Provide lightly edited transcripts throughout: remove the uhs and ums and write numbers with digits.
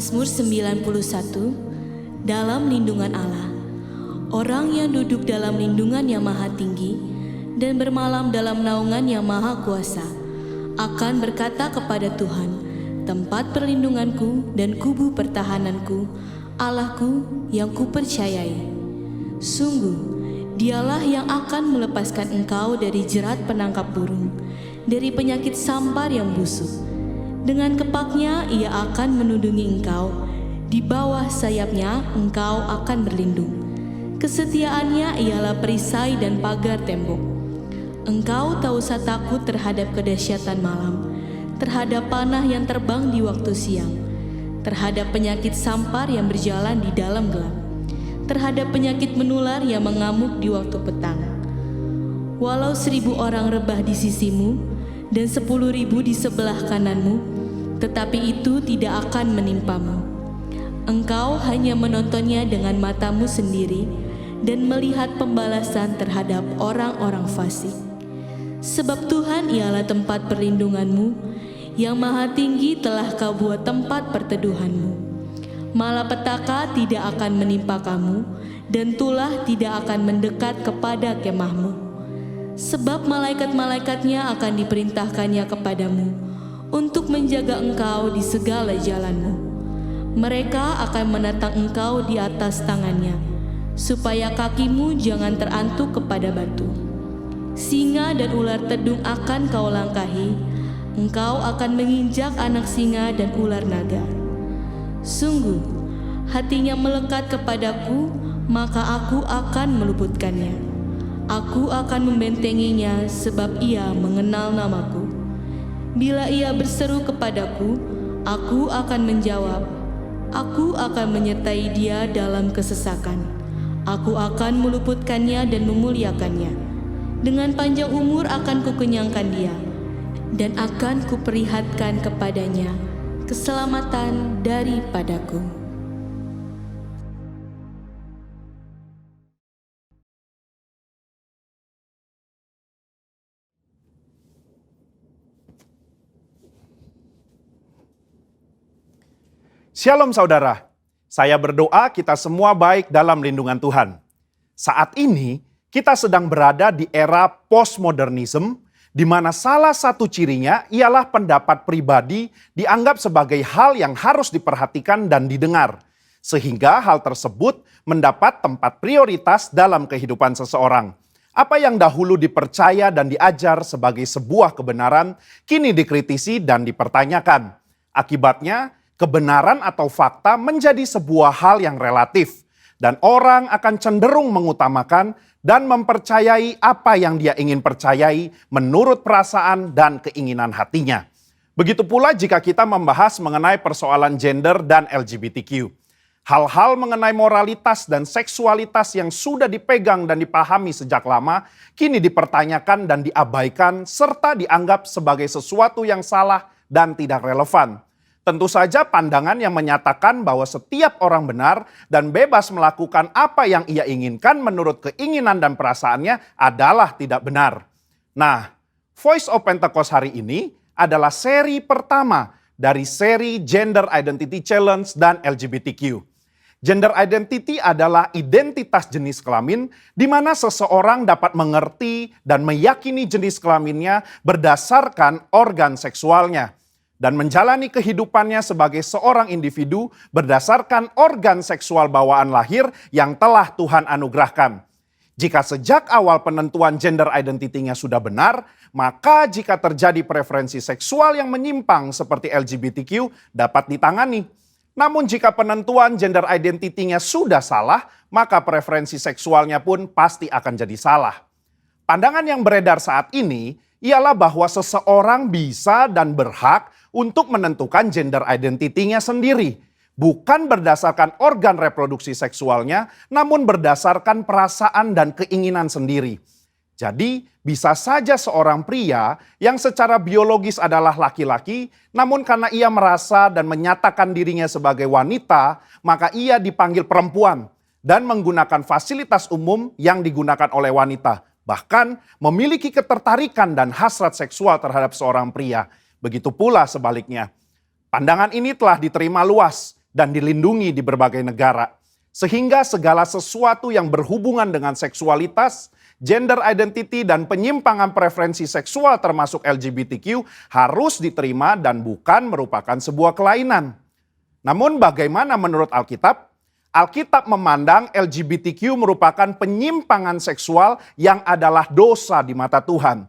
Mazmur 91, dalam lindungan Allah. Orang yang duduk dalam lindungan yang maha tinggi dan bermalam dalam naungan yang maha kuasa akan berkata kepada Tuhan, tempat perlindunganku dan kubu pertahananku, Allahku yang kupercayai. Sungguh, dialah yang akan melepaskan engkau dari jerat penangkap burung, dari penyakit sampar yang busuk. Dengan kepaknya ia akan menundungi engkau, di bawah sayapnya engkau akan berlindung. Kesetiaannya ialah perisai dan pagar tembok. Engkau tak usah takut terhadap kedahsyatan malam, terhadap panah yang terbang di waktu siang, terhadap penyakit sampar yang berjalan di dalam gelap, terhadap penyakit menular yang mengamuk di waktu petang. Walau 1.000 orang rebah di sisimu dan 10.000 di sebelah kananmu, tetapi itu tidak akan menimpamu. Engkau hanya menontonnya dengan matamu sendiri dan melihat pembalasan terhadap orang-orang fasik. Sebab Tuhan ialah tempat perlindunganmu, yang maha tinggi telah kau buat tempat perteduhanmu. Malapetaka tidak akan menimpa kamu, dan tulah tidak akan mendekat kepada kemahmu. Sebab malaikat-malaikatnya akan diperintahkannya kepadamu, untuk menjaga engkau di segala jalanmu. Mereka akan menatang engkau di atas tangannya, supaya kakimu jangan terantuk kepada batu. Singa dan ular tedung akan kau langkahi, engkau akan menginjak anak singa dan ular naga. Sungguh, hatinya melekat kepadaku, maka aku akan meluputkannya. Aku akan membentenginya sebab ia mengenal namaku. Bila ia berseru kepadaku, aku akan menjawab. Aku akan menyertai dia dalam kesesakan. Aku akan meluputkannya dan memuliakannya. Dengan panjang umur akan kukenyangkan dia, dan akan kuperihatkan kepadanya keselamatan daripadaku. Shalom saudara, saya berdoa kita semua baik dalam lindungan Tuhan. Saat ini kita sedang berada di era postmodernism, di mana salah satu cirinya ialah pendapat pribadi dianggap sebagai hal yang harus diperhatikan dan didengar, sehingga hal tersebut mendapat tempat prioritas dalam kehidupan seseorang. Apa yang dahulu dipercaya dan diajar sebagai sebuah kebenaran, kini dikritisi dan dipertanyakan. Akibatnya, kebenaran atau fakta menjadi sebuah hal yang relatif, dan orang akan cenderung mengutamakan dan mempercayai apa yang dia ingin percayai menurut perasaan dan keinginan hatinya. Begitu pula jika kita membahas mengenai persoalan gender dan LGBTQ. Hal-hal mengenai moralitas dan seksualitas yang sudah dipegang dan dipahami sejak lama, kini dipertanyakan dan diabaikan serta dianggap sebagai sesuatu yang salah dan tidak relevan. Tentu saja pandangan yang menyatakan bahwa setiap orang benar dan bebas melakukan apa yang ia inginkan menurut keinginan dan perasaannya adalah tidak benar. Nah, Voice of Pentecost hari ini adalah seri pertama dari seri Gender Identity Challenge dan LGBTQ. Gender identity adalah identitas jenis kelamin di mana seseorang dapat mengerti dan meyakini jenis kelaminnya berdasarkan organ seksualnya, dan menjalani kehidupannya sebagai seorang individu berdasarkan organ seksual bawaan lahir yang telah Tuhan anugerahkan. Jika sejak awal penentuan gender identity-nya sudah benar, maka jika terjadi preferensi seksual yang menyimpang seperti LGBTQ dapat ditangani. Namun jika penentuan gender identity-nya sudah salah, maka preferensi seksualnya pun pasti akan jadi salah. Pandangan yang beredar saat ini ialah bahwa seseorang bisa dan berhak untuk menentukan gender identity-nya sendiri. Bukan berdasarkan organ reproduksi seksualnya, namun berdasarkan perasaan dan keinginan sendiri. Jadi, bisa saja seorang pria yang secara biologis adalah laki-laki, namun karena ia merasa dan menyatakan dirinya sebagai wanita, maka ia dipanggil perempuan dan menggunakan fasilitas umum yang digunakan oleh wanita. Bahkan memiliki ketertarikan dan hasrat seksual terhadap seorang pria. Begitu pula sebaliknya. Pandangan ini telah diterima luas dan dilindungi di berbagai negara. Sehingga segala sesuatu yang berhubungan dengan seksualitas, gender identity, dan penyimpangan preferensi seksual termasuk LGBTQ harus diterima dan bukan merupakan sebuah kelainan. Namun bagaimana menurut Alkitab? Alkitab memandang LGBTQ merupakan penyimpangan seksual yang adalah dosa di mata Tuhan.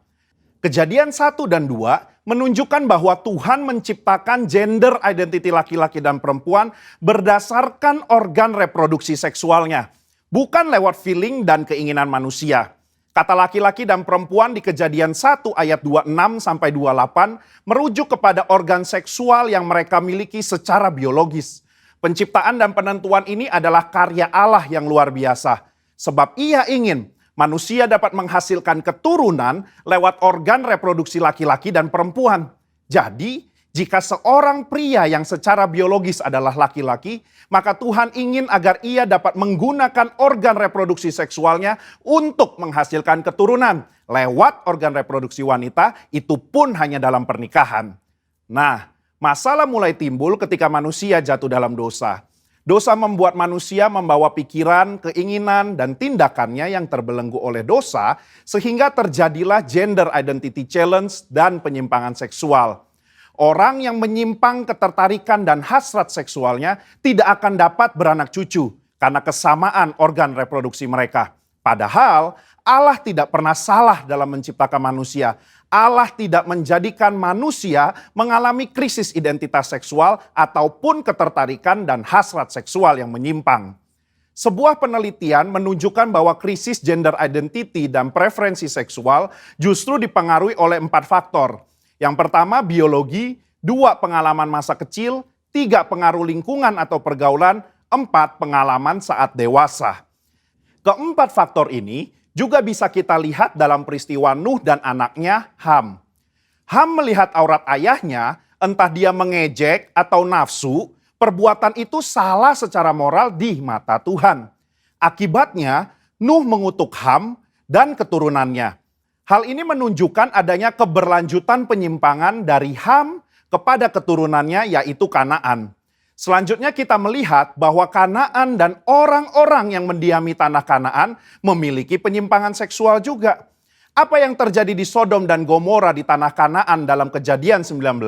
Kejadian 1 dan 2 menunjukkan bahwa Tuhan menciptakan gender identity laki-laki dan perempuan berdasarkan organ reproduksi seksualnya, bukan lewat feeling dan keinginan manusia. Kata laki-laki dan perempuan di Kejadian 1 ayat 26 sampai 28 merujuk kepada organ seksual yang mereka miliki secara biologis. Penciptaan dan penentuan ini adalah karya Allah yang luar biasa, sebab Ia ingin manusia dapat menghasilkan keturunan lewat organ reproduksi laki-laki dan perempuan. Jadi, jika seorang pria yang secara biologis adalah laki-laki, maka Tuhan ingin agar ia dapat menggunakan organ reproduksi seksualnya untuk menghasilkan keturunan lewat organ reproduksi wanita, itu pun hanya dalam pernikahan. Nah, masalah mulai timbul ketika manusia jatuh dalam dosa. Dosa membuat manusia membawa pikiran, keinginan, dan tindakannya yang terbelenggu oleh dosa, sehingga terjadilah gender identity challenge dan penyimpangan seksual. Orang yang menyimpang ketertarikan dan hasrat seksualnya tidak akan dapat beranak cucu karena kesamaan organ reproduksi mereka. Padahal Allah tidak pernah salah dalam menciptakan manusia. Allah tidak menjadikan manusia mengalami krisis identitas seksual ataupun ketertarikan dan hasrat seksual yang menyimpang. Sebuah penelitian menunjukkan bahwa krisis gender identity dan preferensi seksual justru dipengaruhi oleh 4 faktor. Yang pertama biologi, 2 pengalaman masa kecil, 3 pengaruh lingkungan atau pergaulan, 4 pengalaman saat dewasa. Keempat faktor ini juga bisa kita lihat dalam peristiwa Nuh dan anaknya Ham. Ham melihat aurat ayahnya, entah dia mengejek atau nafsu, perbuatan itu salah secara moral di mata Tuhan. Akibatnya, Nuh mengutuk Ham dan keturunannya. Hal ini menunjukkan adanya keberlanjutan penyimpangan dari Ham kepada keturunannya, yaitu Kanaan. Selanjutnya kita melihat bahwa Kanaan dan orang-orang yang mendiami tanah Kanaan memiliki penyimpangan seksual juga. Apa yang terjadi di Sodom dan Gomora di tanah Kanaan dalam Kejadian 19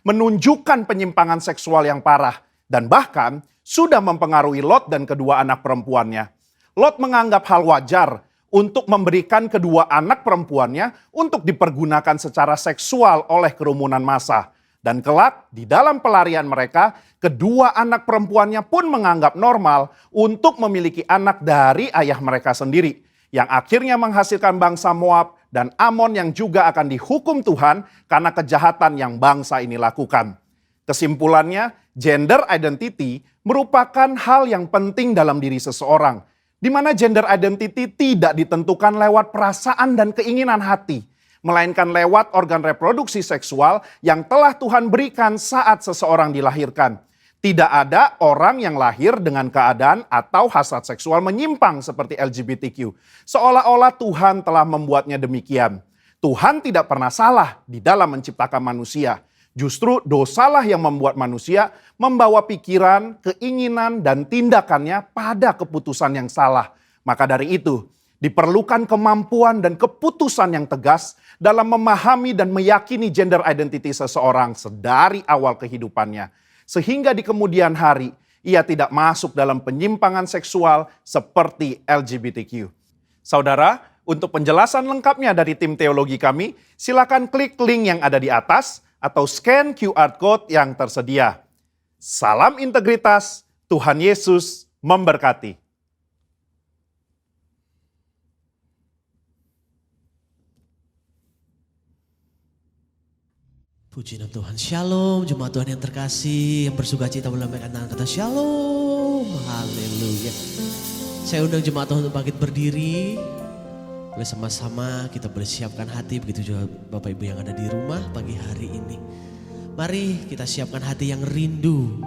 menunjukkan penyimpangan seksual yang parah dan bahkan sudah mempengaruhi Lot dan kedua anak perempuannya. Lot menganggap hal wajar untuk memberikan kedua anak perempuannya untuk dipergunakan secara seksual oleh kerumunan massa. Dan kelak di dalam pelarian mereka, kedua anak perempuannya pun menganggap normal untuk memiliki anak dari ayah mereka sendiri. Yang akhirnya menghasilkan bangsa Moab dan Amon yang juga akan dihukum Tuhan karena kejahatan yang bangsa ini lakukan. Kesimpulannya, gender identity merupakan hal yang penting dalam diri seseorang. Di mana gender identity tidak ditentukan lewat perasaan dan keinginan hati, melainkan lewat organ reproduksi seksual yang telah Tuhan berikan saat seseorang dilahirkan. Tidak ada orang yang lahir dengan keadaan atau hasrat seksual menyimpang seperti LGBTQ. Seolah-olah Tuhan telah membuatnya demikian. Tuhan tidak pernah salah di dalam menciptakan manusia. Justru dosalah yang membuat manusia membawa pikiran, keinginan, dan tindakannya pada keputusan yang salah. Maka dari itu, diperlukan kemampuan dan keputusan yang tegas dalam memahami dan meyakini gender identity seseorang sedari awal kehidupannya. Sehingga di kemudian hari ia tidak masuk dalam penyimpangan seksual seperti LGBTQ. Saudara, untuk penjelasan lengkapnya dari tim teologi kami, silakan klik link yang ada di atas atau scan QR Code yang tersedia. Salam integritas, Tuhan Yesus memberkati. Puji nama Tuhan, shalom, jemaat Tuhan yang terkasih, yang bersuka cita melambaikan tangan kata shalom, haleluya. Saya undang jemaat Tuhan untuk bangkit berdiri, boleh sama-sama kita boleh siapkan hati, begitu juga Bapak Ibu yang ada di rumah pagi hari ini. Mari kita siapkan hati yang rindu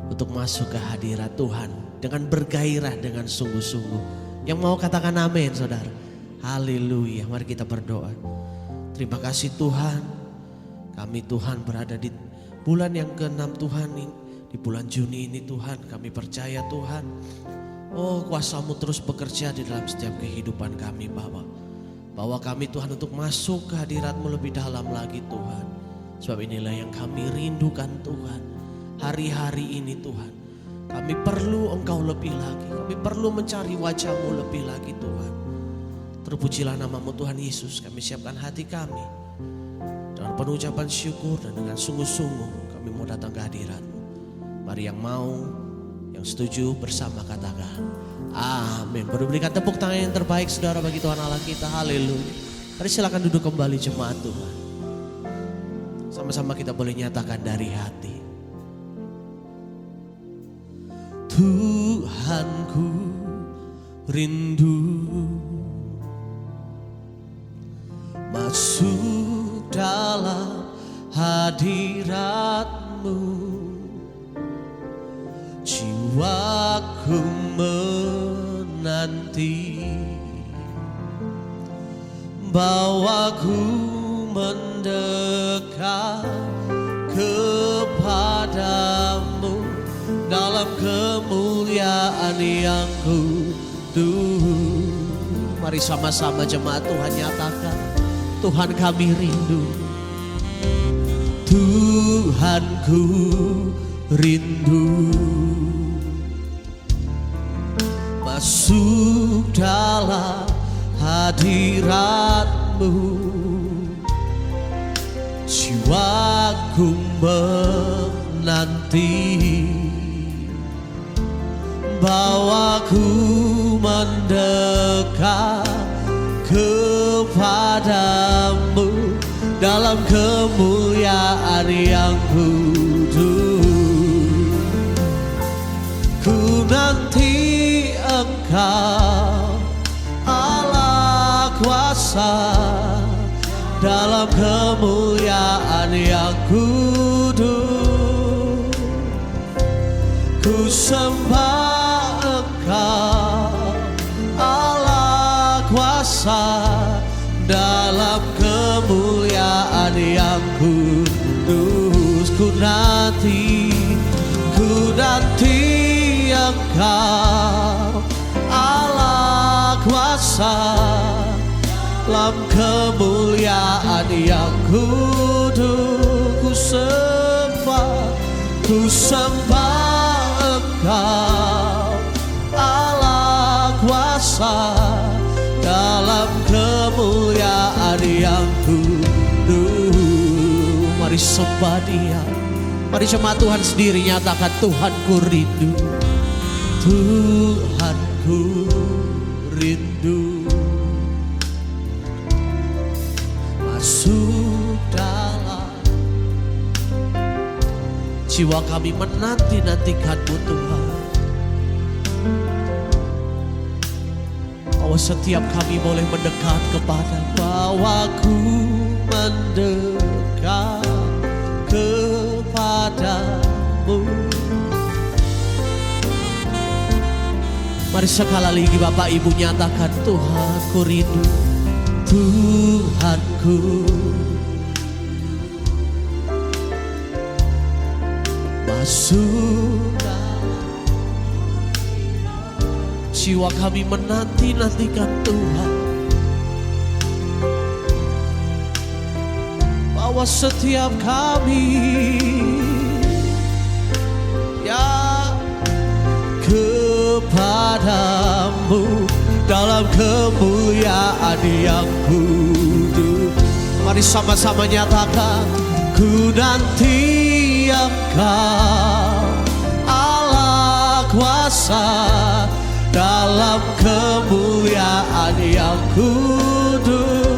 untuk masuk ke hadirat Tuhan dengan bergairah, dengan sungguh-sungguh. Yang mau katakan amin saudara, haleluya, mari kita berdoa. Terima kasih Tuhan. Kami Tuhan berada di bulan yang ke-6 Tuhan ini, Di bulan Juni ini Tuhan, kami percaya Tuhan, oh kuasa-Mu terus bekerja di dalam setiap kehidupan kami Bapa. Bawa kami Tuhan untuk masuk ke hadirat-Mu lebih dalam lagi Tuhan. Sebab inilah yang kami rindukan Tuhan. Hari-hari ini Tuhan, kami perlu Engkau lebih lagi. Kami perlu mencari wajah-Mu lebih lagi Tuhan. Terpujilah nama-Mu Tuhan Yesus. Kami siapkan hati kami dengan penuh ucapan syukur dan dengan sungguh-sungguh kami mau datang ke hadirat-Mu. Mari yang mau, yang setuju bersama katakan amin. Baru berikan tepuk tangan yang terbaik saudara bagi Tuhan Allah kita. Haleluya. Mari silakan duduk kembali jemaat Tuhan. Sama-sama kita boleh nyatakan dari hati. Tuhanku rindu masuk dalam hadirat-Mu. Jiwaku menanti, bawaku mendekat kepadamu dalam kemuliaan yang kudus. Mari sama-sama jemaat Tuhan nyatakan, Tuhan kami rindu. Tuhanku rindu masuk dalam hadirat-Mu. Jiwaku menanti, bawaku mendekat kepadamu dalam kemuliaan yang kudus. Ku nanti Engkau Allah kuasa dalam kemuliaan yang kudus. Ku sembah Engkau Allah kuasa dalam kemuliaan yang kudus. Ku nanti Engkau Allah kuasa dalam kemuliaan yang kudus. Ku sembah Engkau Allah kuasa dalam kemuliaan yang kudus. Mari sembah Dia. Mari jemaat Tuhan sendiri nyatakan, Tuhanku rindu. Tuhanku rindu masuk dalam jiwa kami menanti-nantikan-Mu Tuhan. Bahwa setiap kami boleh mendekat kepada bawaku mendekat kepadamu. Mari sekali lagi Bapak Ibu nyatakan, Tuhanku rindu. Tuhanku masuk dalam jiwa kami menanti-nantikan Tuhan. Bahwa setiap kami yang kepadamu dalam kemuliaan yang kudus. Mari sama-sama nyatakan, ku nanti Engkau Allah kuasa dalam kemuliaan yang kudus.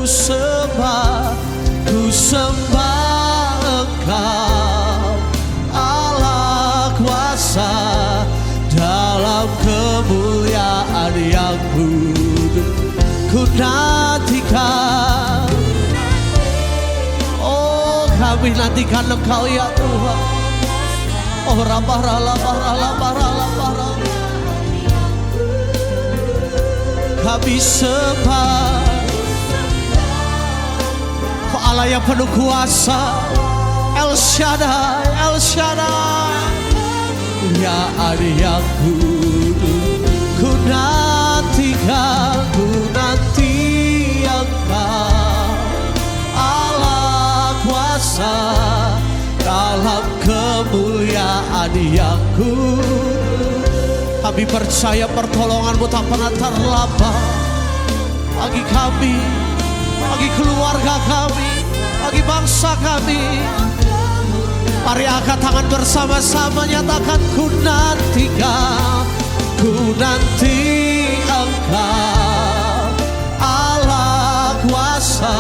Ku sembah Engkau Allah kuasa dalam kemuliaan yang kudus. Ku nantikan, oh kami nantikan Engkau ya Tuhan. Oh rabah-rabah, kami sembah Allah yang penuh kuasa, El Shaddai, El Shaddai. kemuliaan yang kudus. Ku nantikan, ku nanti Engkau Allah kuasa dalam kemuliaan yang kudus. Kami percaya pertolongan-Mu tak pernah terlambat bagi kami, bagi keluarga kami, bagi bangsa kami. Mari angkat tangan bersama-sama, nyatakan ku nantikan, ku nanti Engkau Allah kuasa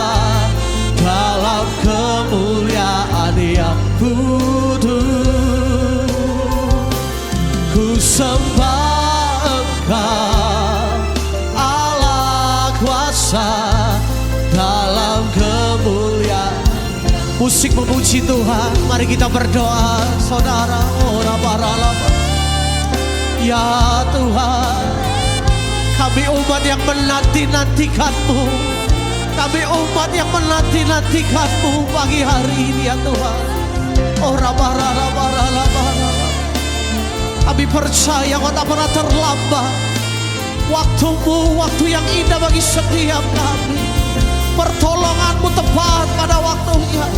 dalam kemuliaan yang kudus. Ku sembah Engkau Allah kuasa dalam kemuliaan. Musik memuji Tuhan, mari kita berdoa saudara. Ora baralaba. Ya Tuhan, kami umat yang menanti-nantikan-Mu, kami umat yang menanti-nantikan-Mu pagi hari ini ya Tuhan. Ora baralaba. Kami percaya Kau tak pernah terlambat. Waktu-Mu, waktu yang indah bagi setiap kami. Pertolongan-Mu tepat pada waktunya.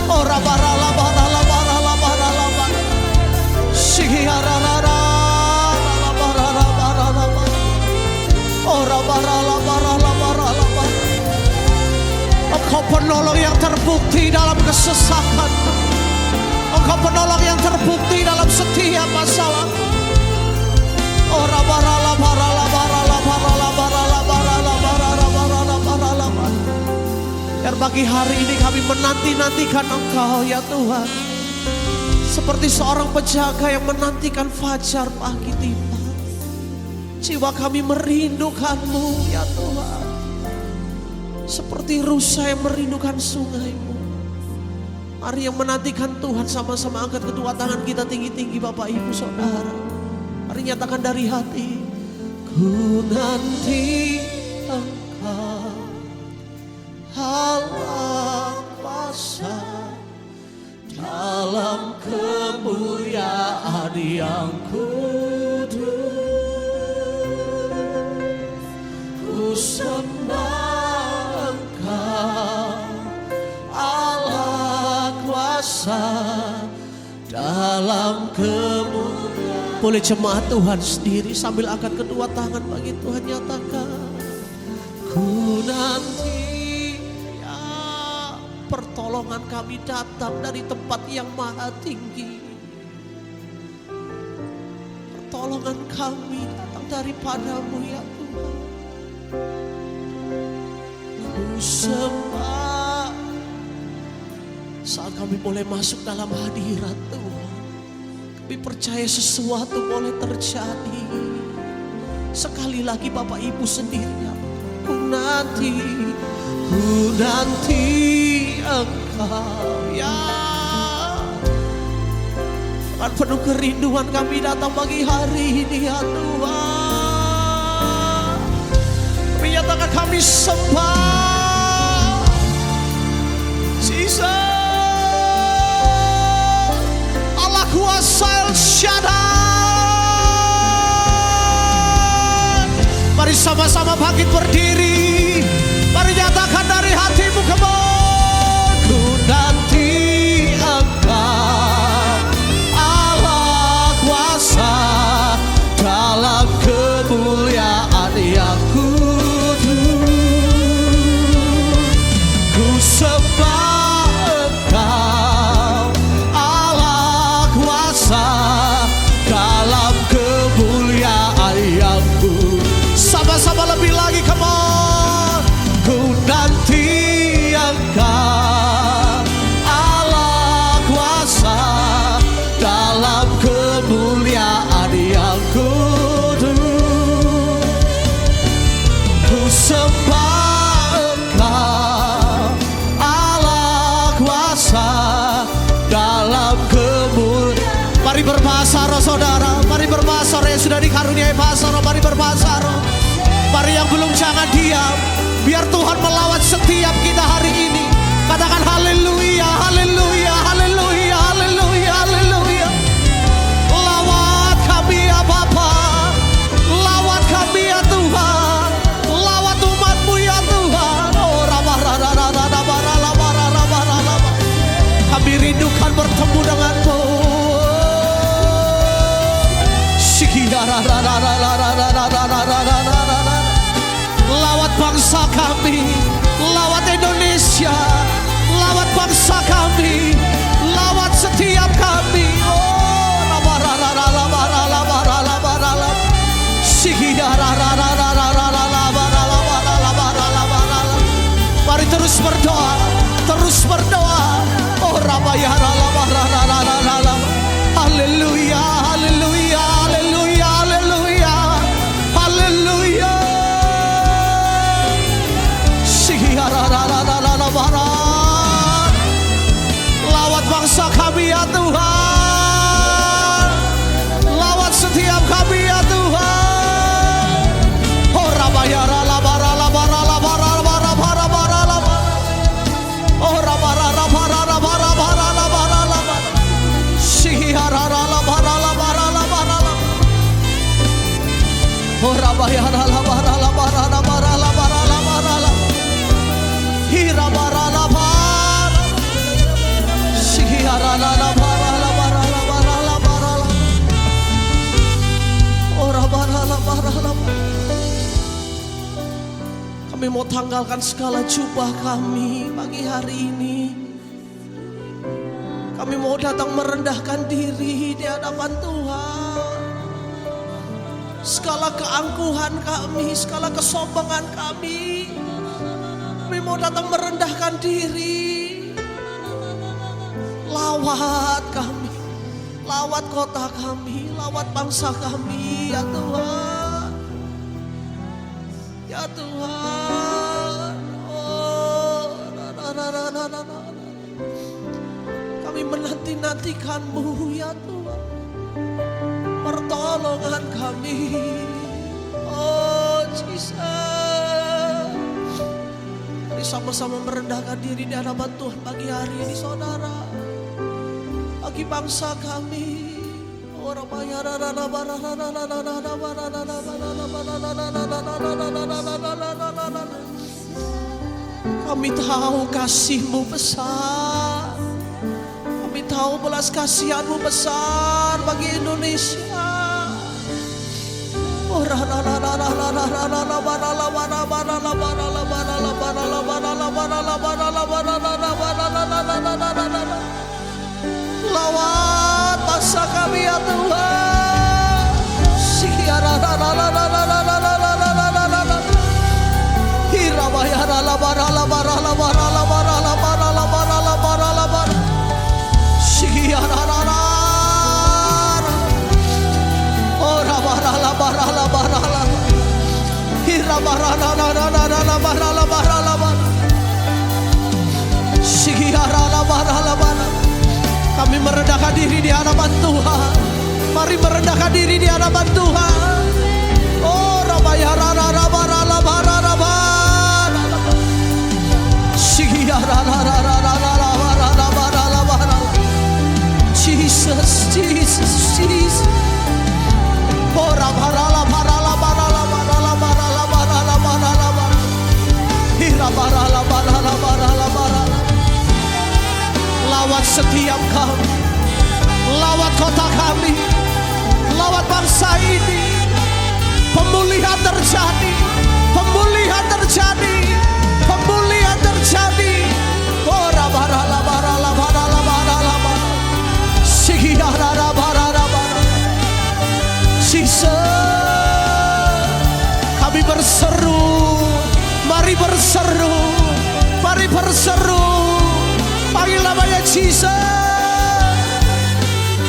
Ora baralaba. Ora baralaba. Engkau penolong yang terbukti dalam kesesakan. Engkau penolong yang terbukti dalam setiap masalah. Ora baralaba. Biar bagi hari ini kami menanti-nantikan Engkau ya Tuhan, seperti seorang penjaga yang menantikan fajar pagi tiba. Jiwa kami merindukan-Mu ya Tuhan, seperti rusa yang merindukan sungai-Mu. Mari yang menantikan Tuhan sama-sama angkat kedua tangan kita tinggi-tinggi Bapak Ibu Saudara. Mari nyatakan dari hati, ku nanti Engkau Allah kuasa dalam kemuliaan yang kudus. Ku sembah Engkau Allah kuasa dalam kemuliaan. Boleh jemaat Tuhan sendiri sambil angkat kedua tangan bagi Tuhan, nyatakan ku nanti. Pertolongan kami datang dari tempat yang maha tinggi. Pertolongan kami datang daripada-Mu ya Tuhan. Ku sembah. Saat kami boleh masuk dalam hadirat Tuhan, kami percaya sesuatu boleh terjadi. Sekali lagi Bapak Ibu sendiri, ku nanti Engkau ya. Dengan penuh kerinduan kami datang pagi hari ini ya Tuhan. Kami nyatakan kami sembah Jesus, Allah kuasa El Shaddai. Mari sama-sama bangkit berdiri. Mari nyatakan dari hatimu, kembali. Ku nanti Engkau Allah kuasa dalam kemuliaan yang kudus. Ku sembah Engkau Allah kuasa dalam kemuliaan yang kudus. Sama-sama lebih lagi, come on. Ku nanti Engkau Allah kuasa dalam kemuliaan yang kudus. Ku sembah Engkau Allah kuasa dalam kemuliaan. Mari berbahasa roh saudara, mari berbahasa roh yang sudah dikaruniai bahasa roh, mari berbahasa roh. Mari yang belum jangan diam. Biar Tuhan melawat setiap kita hari ini. Katakan haleluya, haleluya, haleluya, haleluya, haleluya. Lawat Mari terus berdoa, terus berdoa. Oh Rabaya haleluya, haleluya, haleluya, haleluya, haleluya. Lawat bangsa kami ya Tuhan, lawat setiap kami ya Tuhan. Oh Rabaya kami mau tanggalkan segala jubah kami pagi hari ini. Kami mau datang merendahkan diri di hadapan Tuhan. Segala keangkuhan kami, segala kesombongan kami mau datang merendahkan diri. Lawat kami, lawat kota kami, lawat bangsa kami ya Tuhan. Ya Tuhan, oh, kami menanti-nantikan-Mu ya Tuhan. Pertolongan kami, oh Jesus. Mari sama-sama merendahkan diri di hadapan Tuhan pagi hari ini saudara. Bagi bangsa kami, kami tahu kasih-Mu besar. Kami tahu belas kasihan-Mu besar bagi Indonesia. Lawat bangsa kami ya Tuhan. Kami merendahkan diri di hadapan Tuhan. Mari merendahkan diri di hadapan Tuhan. Oh Rabaya Jesus, Jesus, Jesus. Oh lawat setiap kami, lawat kota kami, lawat bangsa ini. Pemulihan terjadi, pemulihan terjadi, pemulihan terjadi. Oh Jesus, kami berseru, mari berseru, mari berseru. Panggil namanya Jesus.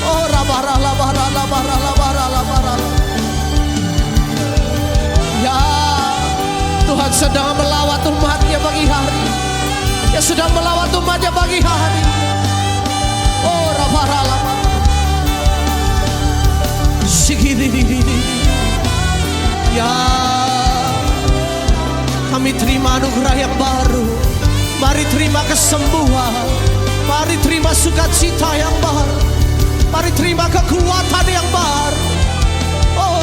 Oh ya, Tuhan sedang melawat umatnya pagi hari. Dia sedang melawat umatnya pagi hari. Oh ya, kami terima anugerah yang baru. Mari terima kesembuhan, mari terima sukacita yang baru, mari terima kekuatan yang baru. Oh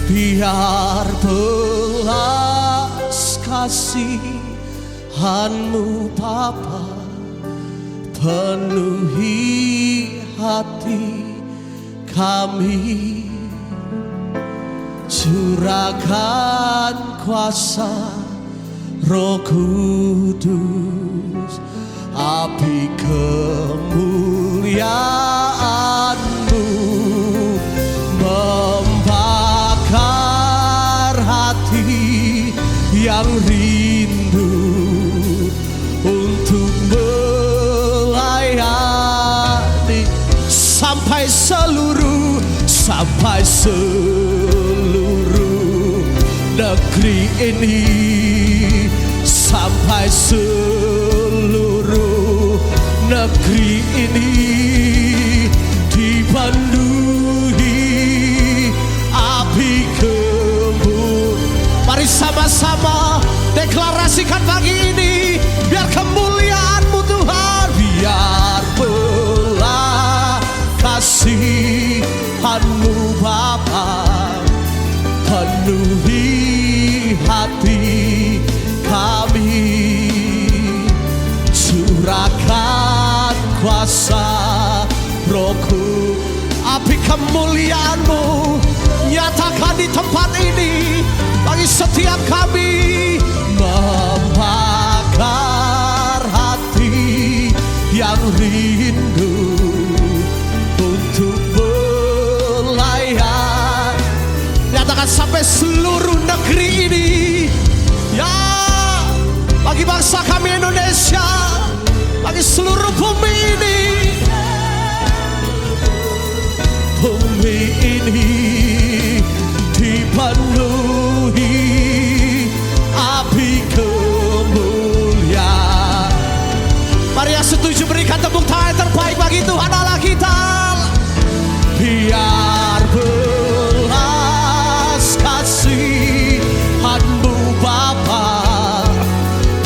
biar belas kasihan-Mu Bapa penuhi hati kami, curahkan kuasa Roh Kudus api kemuliaan-Mu membakar hati yang rindu untuk melayani sampai seluruh negeri ini, sampai seluruh negeri ini dipenuhi api kemuliaan. Mari sama-sama deklarasikan pagi ini, biar kemuliaan-Mu Tuhan, biar belas kasihan-Mu Bapa penuhi hati kami, curahkan kuasa Roh-Ku, api kemuliaan-Mu nyatakan di tempat ini bagi setiap kami, membakar hati yang rindu untuk belayan. Nyatakan sampai seluruh negeri ini, ya, bagi bangsa kami Indonesia, bagi seluruh bumi ini. Bumi ini dipenuhi api kemuliaan. Mari yang setuju berikan tepuk tangan yang terbaik bagi Tuhan Allah kita. Biar belas kasihan-Mu Bapa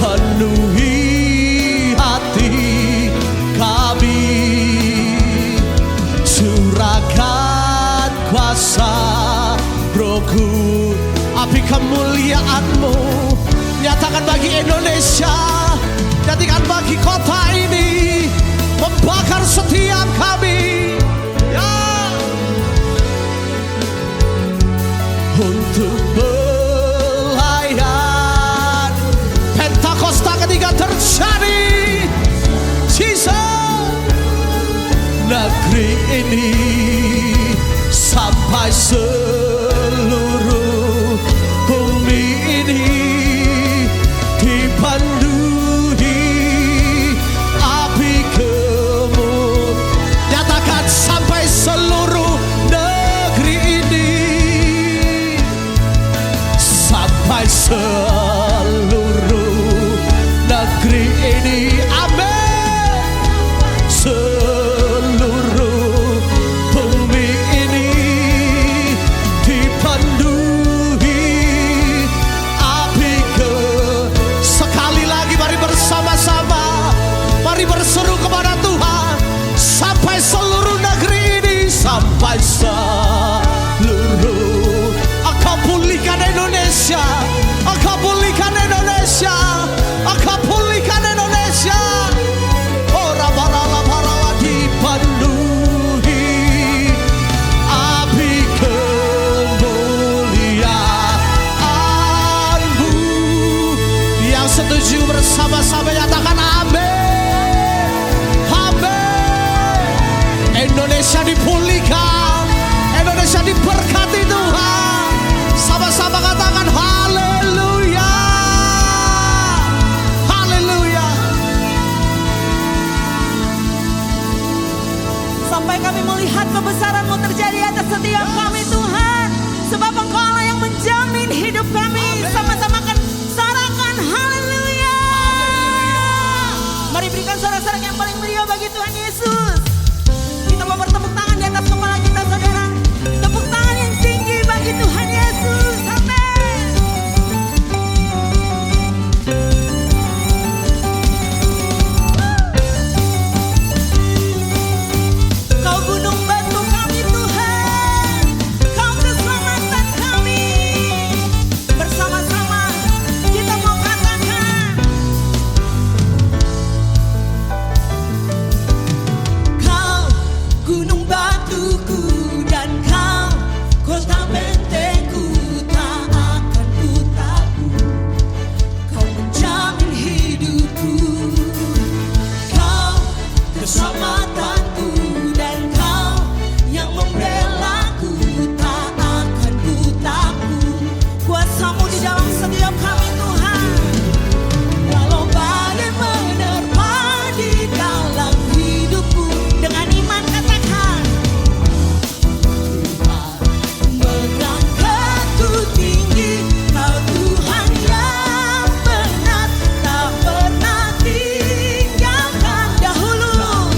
penuhi hati kami, curahkan kuasa Roh-Ku, api kemuliaan-Mu nyatakan bagi Indonesia, nyatakan bagi kota ini, membakar setiap kami, ya, untuk belayan. Pentakosta ketika terjadi, Jesus, negeri ini sampai seluruh bumi ini dipenuhi api kemuliaan. Nyatakan sampai seluruh negeri ini, sampai seluruh negeri ini, amin. Seluruh bumi ini dipenuhi api ke. Sekali lagi mari bersama-sama, mari berseru kepada Tuhan, sampai seluruh negeri ini, sampai seluruh. Engkau pulihkan Indonesia, Engkau pulihkan Indonesia, Engkau pulihkan Indonesia. Oh, rabala dipenuhi api kemuliaan-Mu. Yang setuju bersama-sama nyatakan amin. Amin. Indonesia dipulihkan, Indonesia diberkati Tuhan. Sama-sama katakan haleluya. Haleluya. Sampai kami melihat kebesaran-Mu terjadi atas setiap kami Tuhan, sebab Engkau Allah yang menjamin hidup kami. Sama-sama kan sorakan haleluya. Mari berikan sorak-sorak yang paling meriah bagi Tuhan Yesus. Kita mau bertepuk tangan di atas kepala kita saudara. Tepuk tangan yang tinggi bagi Tuhan Yesus. Amin. Kau gunung batu kami Tuhan, Kau keselamatan kami. Bersama-sama kita mau katakan, Kau gunung batu keselamatanku, dan Kau yang membelaku, tak akan ku takut. Kuasa-Mu di dalam setiap kami Tuhan. Walau badai menerpa di dalam hidupku, dengan iman katakan, mengangkatku tinggi, Kau Tuhan yang benar, tak pernah tinggalkan dahulu,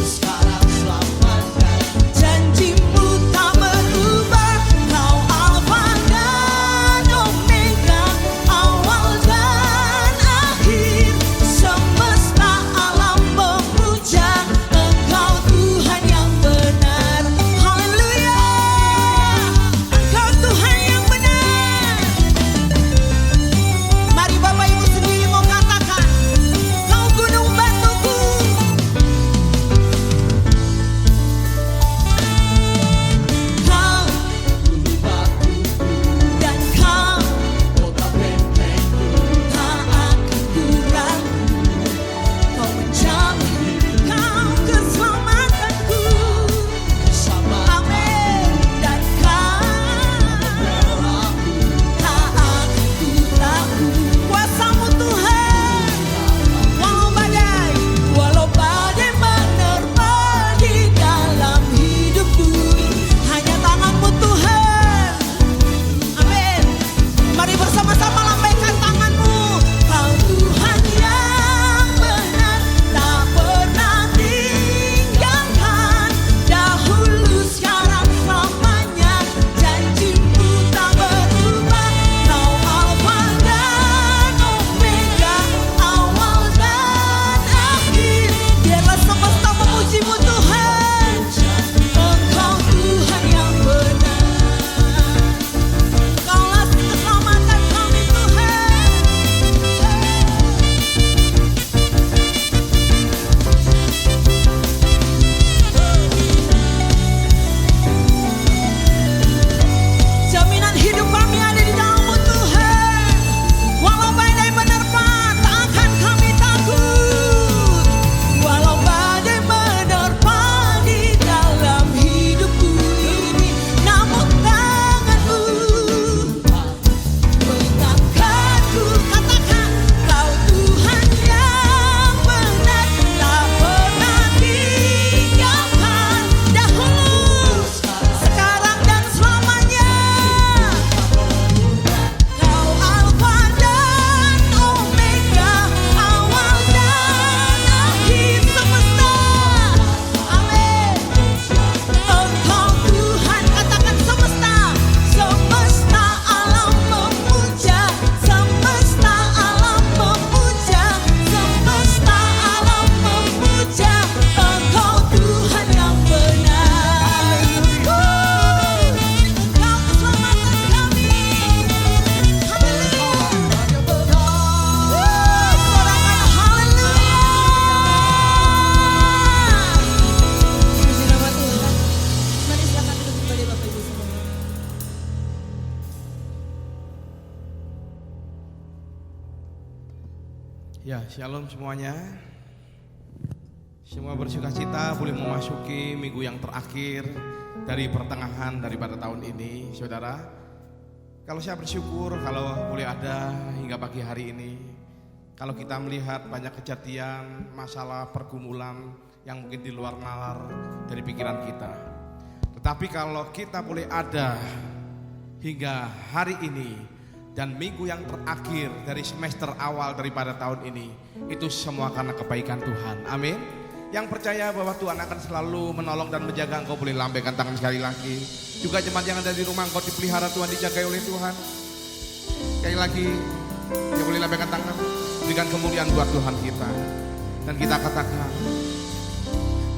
sekarang selamanya. Janji-Mu tak berubah, Kau Alfa dan Omega, awal dan akhir. Semesta alam memuja Engkau Tuhan yang benar. Haleluya, Engkau Tuhan yang benar. Mari Bapak Ibu sendiri mau katakan, Kau gunung batuku, Kau dan Kau kota bentengku, tak akan ku ragu. Kau menjamin, Kau keselamatanku, amin. Dan Kau tak akan ku ragu. Kuasa-Mu Tuhan, walau badai menerpa di dalam hidupku, hanya tangan-Mu Tuhan. Amin. Mari bersama-sama lambaikan tangan-Mu. Kau Tuhan yang benar, tak pernah tinggalkan dahulu, sekarang, selamanya. Janji-Mu tak berubah, Kau Alfa dan Omega, awal dan akhir. Biarlah semesta memuji-Mu Tuhan. Engkau Tuhan yang benar, Kaulah keselamatan kami Tuhan. Jaminan hidup kami ada di dalam-Mu Tuhan. Walau badai menerpa, tak akan kami takut. Walau badai menerpa di dalam hidupku ini, namun tangan-Mu mengangkatku. Katakan, Kau Tuhan yang benar, tak pernah tinggalkan dahulu, sekarang dan selamanya. Kau Alfa dan Omega, awal dan akhir semesta. Amin. Engkau Tuhan, katakan semesta, semesta alam memuja, semesta alam memuja, semesta alam memuja Engkau Tuhan yang benar. Engkau keselamatan kami. Haleluya. Sorakan haleluya. Puji nama Tuhan. Mari silakan duduk kembali Bapak Ibu semua. Ya, shalom semuanya. Semua bersukacita boleh memasuki minggu yang terakhir dari pertengahan daripada tahun ini, saudara. Kalau saya bersyukur kalau boleh ada hingga pagi hari ini. Kalau kita melihat banyak kejadian, masalah, pergumulan yang mungkin di luar nalar dari pikiran kita. Tetapi kalau kita boleh ada hingga hari ini dan minggu yang terakhir dari semester awal daripada tahun ini, itu semua karena kebaikan Tuhan. Amin. Yang percaya bahwa Tuhan akan selalu menolong dan menjaga, engkau boleh lambaikan tangan sekali lagi. Juga jemaat yang ada di rumah, engkau dipelihara Tuhan, dijaga oleh Tuhan. Sekali lagi, ya boleh lambaikan tangan, berikan kemuliaan buat Tuhan kita. Dan kita katakan,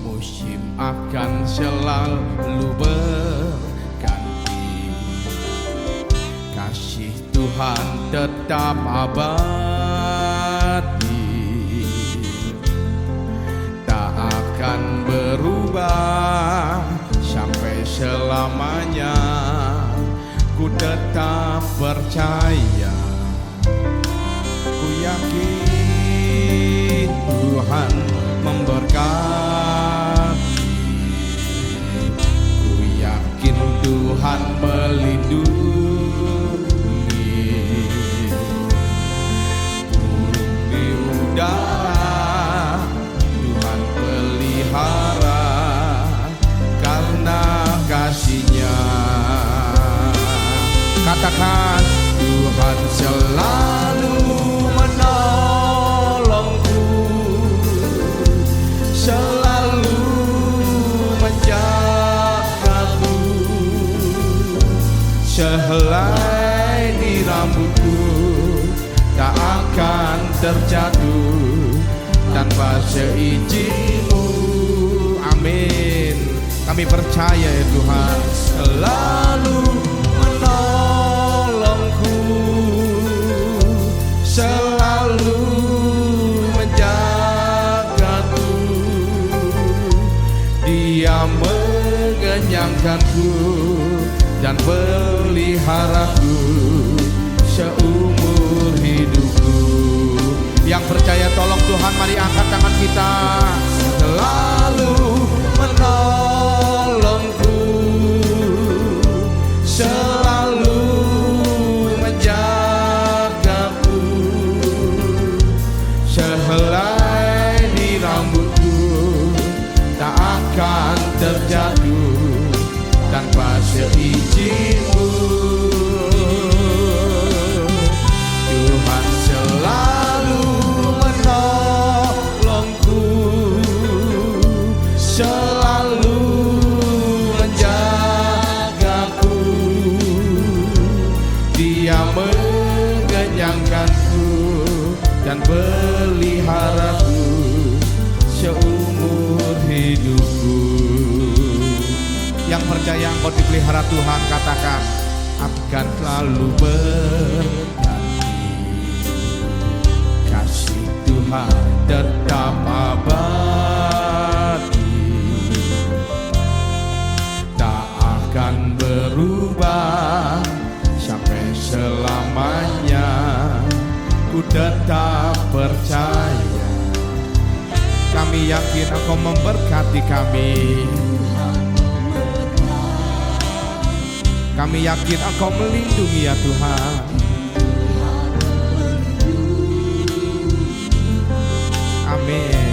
musim akan selalu berganti, kasih Tuhan tetap abadi, tak akan berubah sampai selamanya. Ku tetap percaya, ku yakin Tuhan memberkati. sehelai di rambutku tak akan terjatuh tanpa seizinmu. Amin. Kami percaya ya Tuhan selalu menolongku, selalu menjagaku, Dia mengenyangkanku dan peliharaku seumur hidupku. Yang percaya tolong Tuhan, mari angkat tangan kita. Selalu menolongku, selalu menjagaku, sehelai di rambutku tak akan terjatuh tanpa seizinmu. Tuhan selalu menolongku, selalu menjagaku, Dia mengenyangkanku dan peliharaku seumur hidupku. Yang percaya engkau dipelihara Tuhan, katakan, akan selalu berganti. Kasih Tuhan tetap abadi, tak akan berubah sampai selamanya. Ku tetap percaya, kami yakin engkau memberkati kami. Kami yakin engkau melindungi ya Tuhan. Amin.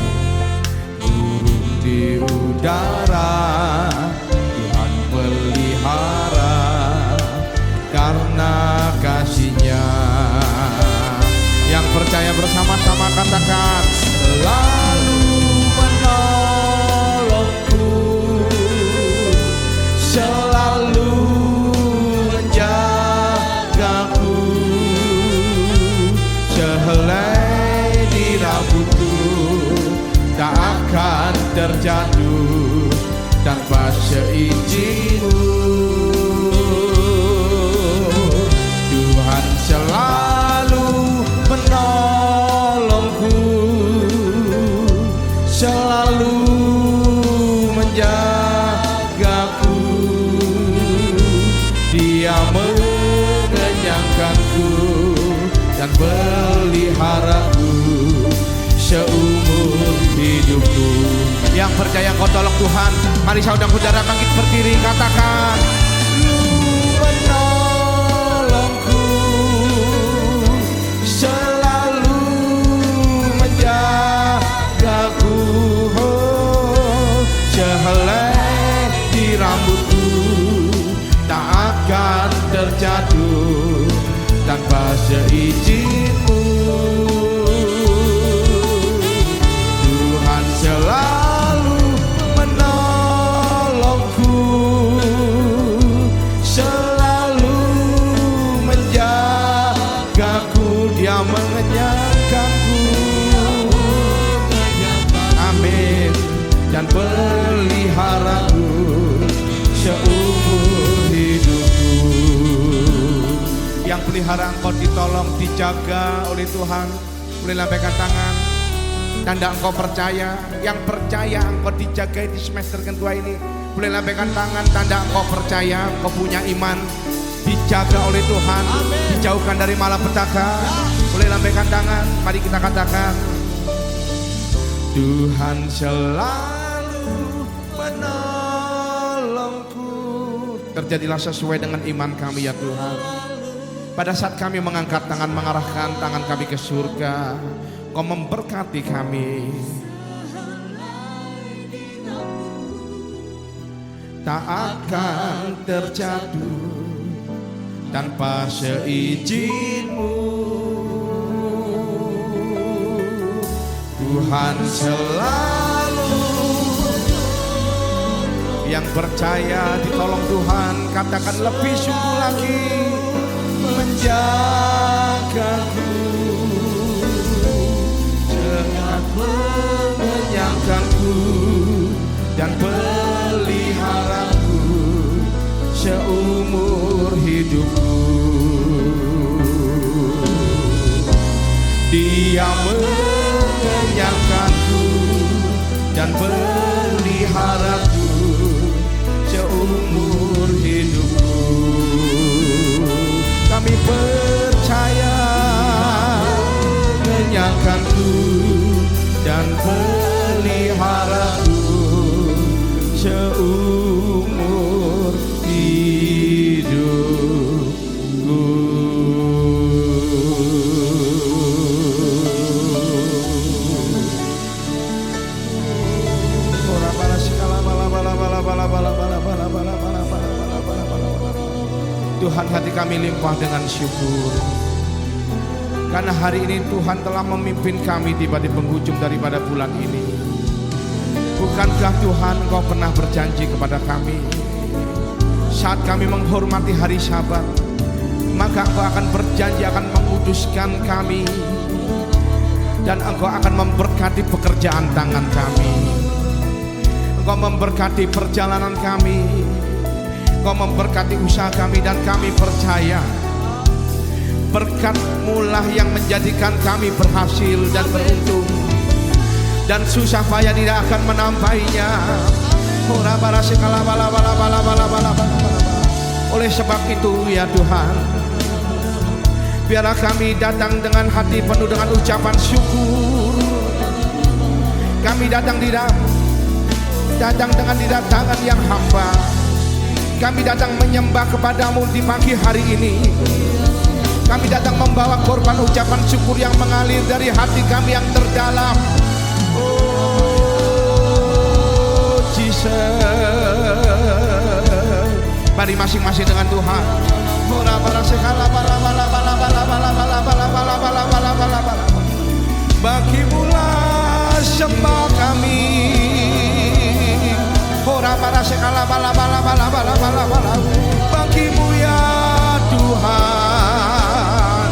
Burung di udara Tuhan pelihara karena kasih-Nya. Yang percaya bersama-sama katakan, selalu menolongku, selalu menjagaku, sehelai di rambutku tak akan terjatuh tanpa seizinmu. Tuhan selalu menolongku, selalu menjagaku, Dia mengenyangkanku dan peliharaku seumur hidupku. Yang percaya kau tolong Tuhan, mari saudara-saudara bangkit berdiri, katakan, menolongku, selalu menjagaku, sehelai di rambutku tak akan terjatuh tanpa seizinmu. Tuhan selalu menolongku, selalu menjagaku, Dia mengenyangkanku, amin, dan peliharaku seumur hidupku. Yang pelihara engkau ditolong, dijaga oleh Tuhan, boleh lambaikan tangan. Tanda engkau percaya, yang percaya engkau dijaga di semester kedua ini, boleh lambaikan tangan. Tanda engkau percaya, engkau punya iman, dijaga oleh Tuhan, dijauhkan dari malapetaka. Boleh lambaikan tangan, mari kita katakan, Tuhan selalu menolongku. Terjadilah sesuai dengan iman kami ya Tuhan. Pada saat kami mengangkat tangan, mengarahkan tangan kami ke surga, Kau memberkati kami. Tak akan terjatuh tanpa seizinmu. Tuhan selalu. yang percaya ditolong Tuhan, katakan lebih sungguh lagi. Menjagaku, dengan mengenyangkanku dan peliharaku seumur hidupku. Dia mengenyangkanku dan peliharaku seumur hidupku. Kami percaya, mengenyangkanku dan peliharaku seumur hidupku. Tuhan, hati kami limpah dengan syukur karena hari ini Tuhan telah memimpin kami tiba di penghujung daripada bulan ini. Bukankah Tuhan Engkau pernah berjanji kepada kami saat kami menghormati hari Sabat, maka Engkau akan berjanji akan menguduskan kami dan Engkau akan memberkati pekerjaan tangan kami. Engkau memberkati perjalanan kami, Engkau memberkati usaha kami, dan kami percaya berkat-Mu lah yang menjadikan kami berhasil dan beruntung, dan susah payah tidak akan menampainya. Oleh sebab itu ya Tuhan, biarlah kami datang dengan hati penuh dengan ucapan syukur. Kami datang dengan datangan yang hamba. Kami datang menyembah kepada-Mu di pagi hari ini. Kami datang membawa korban ucapan syukur yang mengalir dari hati kami yang terdalam. Oh Jesus, mari masing-masing dengan Tuhan. Bagimu-lah sembah kami. Bagimu ya Tuhan,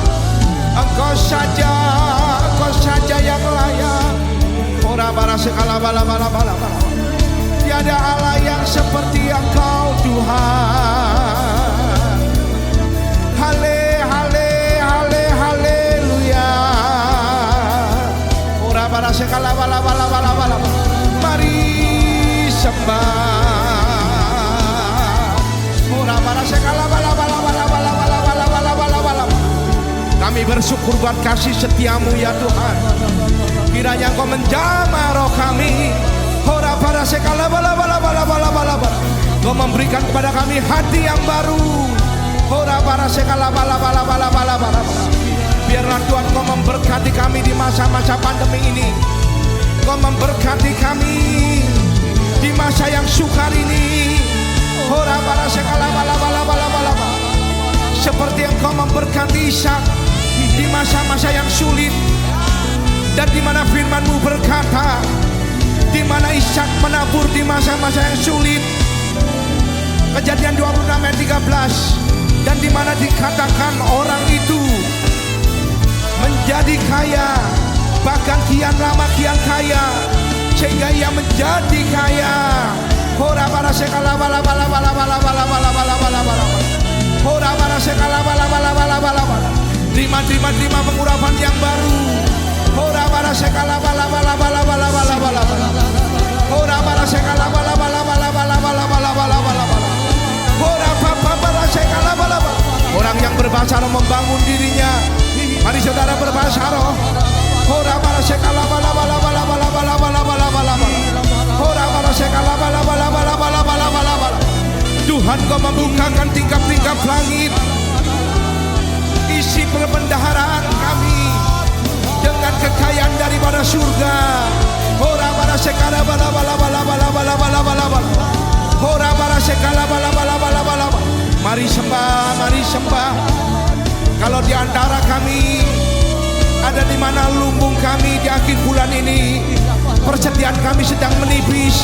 Engkau saja yang layak. Tiada Allah yang seperti Engkau Tuhan. Haleluya. Mari sembah. Kami bersyukur buat kasih setia-Mu ya Tuhan. Kiranya Engkau menjamah roh kami. Engkau memberikan kepada kami hati yang baru. Biarlah Tuhan Engkau memberkati kami di masa-masa pandemi ini. Engkau memberkati kami di masa yang sukar ini. Seperti Engkau memberkati Ishak di masa-masa yang sulit, dan di mana firman-Mu berkata, di mana Ishak menabur di masa-masa yang sulit. Kejadian 26 ayat 13. Dan di mana dikatakan orang itu menjadi kaya, bahkan kian lama kian kaya, sehingga ia menjadi kaya. Terima pengurapan yang baru. Orang yang berbahasa roh membangun dirinya. Mari saudara berbahasa roh. Tuhan Kau membukakan tingkap-tingkap langit, isi perbendaharaan kami dengan kekayaan daripada surga. Mari sembah. Kalau di antara kami ada di mana lumbung kami di akhir bulan ini, persediaan kami sedang menipis.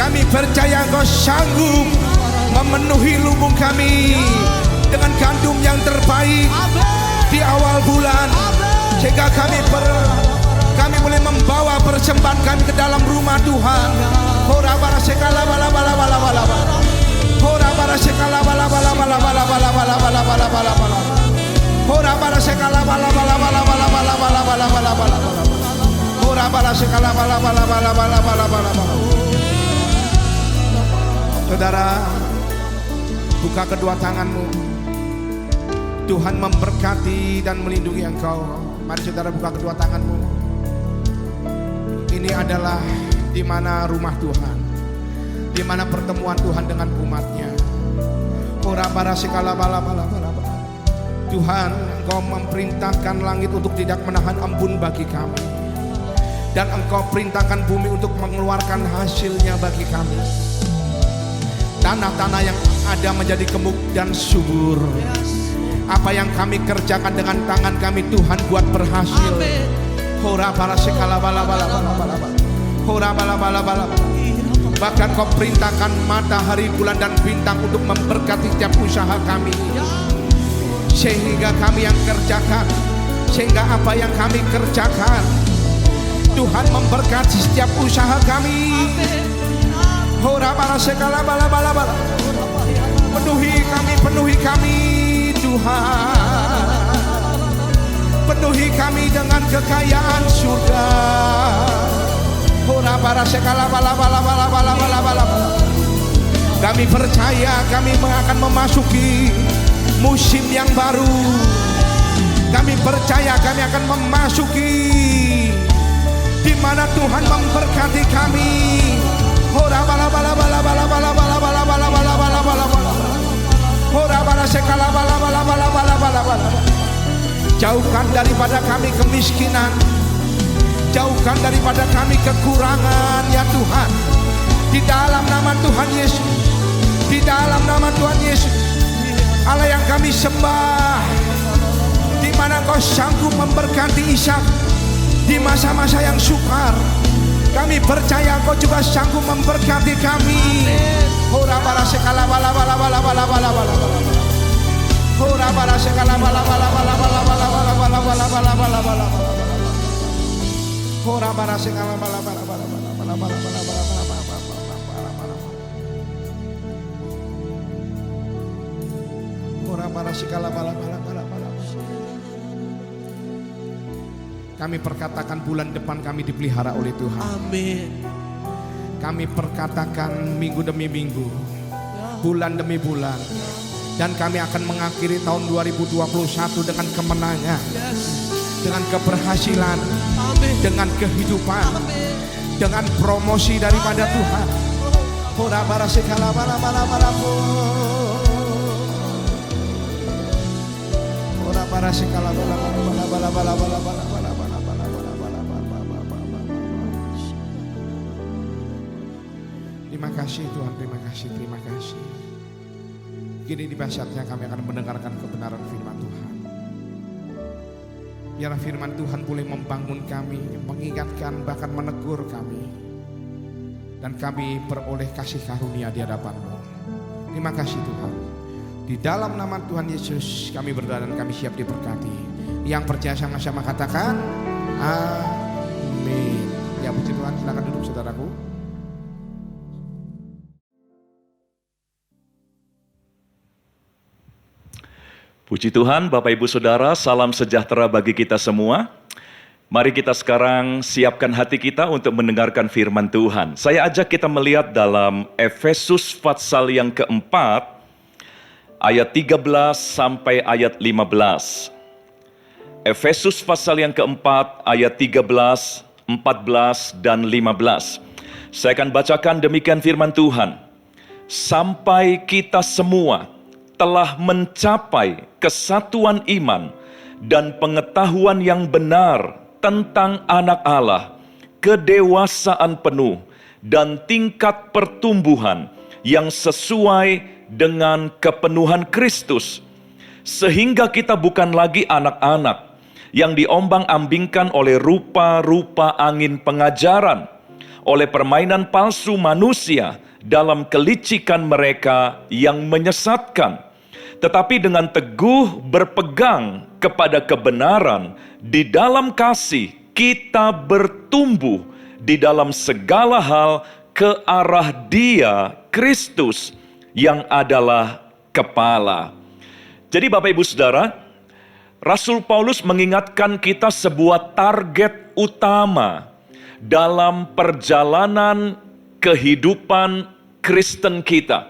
Kami percaya Engkau sanggup memenuhi lubung kami dengan gandum yang terbaik di awal bulan, sehingga kami boleh membawa persembahan kami ke dalam rumah Tuhan. Hora bara sekala bala bala bala bala bala. Hora bara sekala bala bala bala bala bala bala bala bala bala bala. Hora bara sekala bala bala bala bala bala bala bala bala bala. Hora bara sekala bala bala bala bala bala bala bala. Saudara, buka kedua tanganmu. Tuhan memberkati dan melindungi engkau. Mari saudara buka kedua tanganmu. Ini adalah di mana rumah Tuhan, di mana pertemuan Tuhan dengan umatnya. Ora bara sekala bala bala bala bala. Tuhan, Engkau memerintahkan langit untuk tidak menahan embun bagi kami, dan Engkau perintahkan bumi untuk mengeluarkan hasilnya bagi kami. Tanah-tanah yang ada menjadi gemuk dan subur. Apa yang kami kerjakan dengan tangan kami, Tuhan buat berhasil. Hora bara sekala bala bala bala bala bala. Hora bala bala bala. Bahkan Kau perintahkan matahari, bulan dan bintang untuk memberkati setiap usaha kami, sehingga kami yang kerjakan, sehingga apa yang kami kerjakan, Tuhan memberkati setiap usaha kami. Hora bara sekala bala bala bala. Penuhi kami Tuhan. Penuhi kami dengan kekayaan surga. Hora bara sekala bala bala bala bala bala bala. Kami percaya kami akan memasuki musim yang baru. Kami percaya kami akan memasuki di mana Tuhan memberkati kami. Hora bala bala bala bala bala bala bala bala bala bala bala bala. Hora bara sekala bala bala bala bala bala bala. Jauhkan daripada kami kemiskinan, jauhkan daripada kami kekurangan ya Tuhan. Di dalam nama Tuhan Yesus, di dalam nama Tuhan Yesus, Allah yang kami sembah, di mana Kau sanggup memberkati Ishak di masa-masa yang sukar. Kami percaya Kau juga sanggup memberkati kami. Hora bara sekala bala bala bala bala bala bala bala. Hora bara sekala bala bala bala bala bala bala bala bala bala bala bala. Hora bara sekala bala bala bala bala bala bala bala bala. Hora bara sekala bala bala bala bala. Kami perkatakan bulan depan kami dipelihara oleh Tuhan. Amin. Kami perkatakan minggu demi minggu, bulan demi bulan, dan kami akan mengakhiri tahun 2021 dengan kemenangan, dengan keberhasilan, dengan kehidupan, dengan promosi daripada Tuhan. Hora bara sekala bala bala bala. Hora bara sekala bala bala bala bala bala bala. Terima kasih Tuhan, terima kasih, terima kasih. Kini di saatnya kami akan mendengarkan kebenaran firman Tuhan. Biar firman Tuhan boleh membangun kami, mengingatkan, bahkan menegur kami. Dan kami beroleh kasih karunia di hadapan-Mu. Terima kasih Tuhan. Di dalam nama Tuhan Yesus kami berdoa dan kami siap diberkati. Yang percaya sama-sama katakan amin. Ya puji Tuhan, silakan duduk saudaraku. Puji Tuhan, Bapak Ibu Saudara, salam sejahtera bagi kita semua. Mari kita sekarang siapkan hati kita untuk mendengarkan firman Tuhan. Saya ajak kita melihat dalam Efesus pasal yang keempat, ayat 13 sampai ayat 15. Efesus pasal yang keempat, ayat 13, 14, dan 15. Saya akan bacakan demikian firman Tuhan. Sampai kita semua telah mencapai kesatuan iman dan pengetahuan yang benar tentang anak Allah, kedewasaan penuh dan tingkat pertumbuhan yang sesuai dengan kepenuhan Kristus, sehingga kita bukan lagi anak-anak yang diombang-ambingkan oleh rupa-rupa angin pengajaran, oleh permainan palsu manusia dalam kelicikan mereka yang menyesatkan. Tetapi dengan teguh berpegang kepada kebenaran, di dalam kasih kita bertumbuh di dalam segala hal ke arah Dia, Kristus, yang adalah kepala. Jadi Bapak Ibu Saudara, Rasul Paulus mengingatkan kita sebuah target utama dalam perjalanan kehidupan Kristen kita.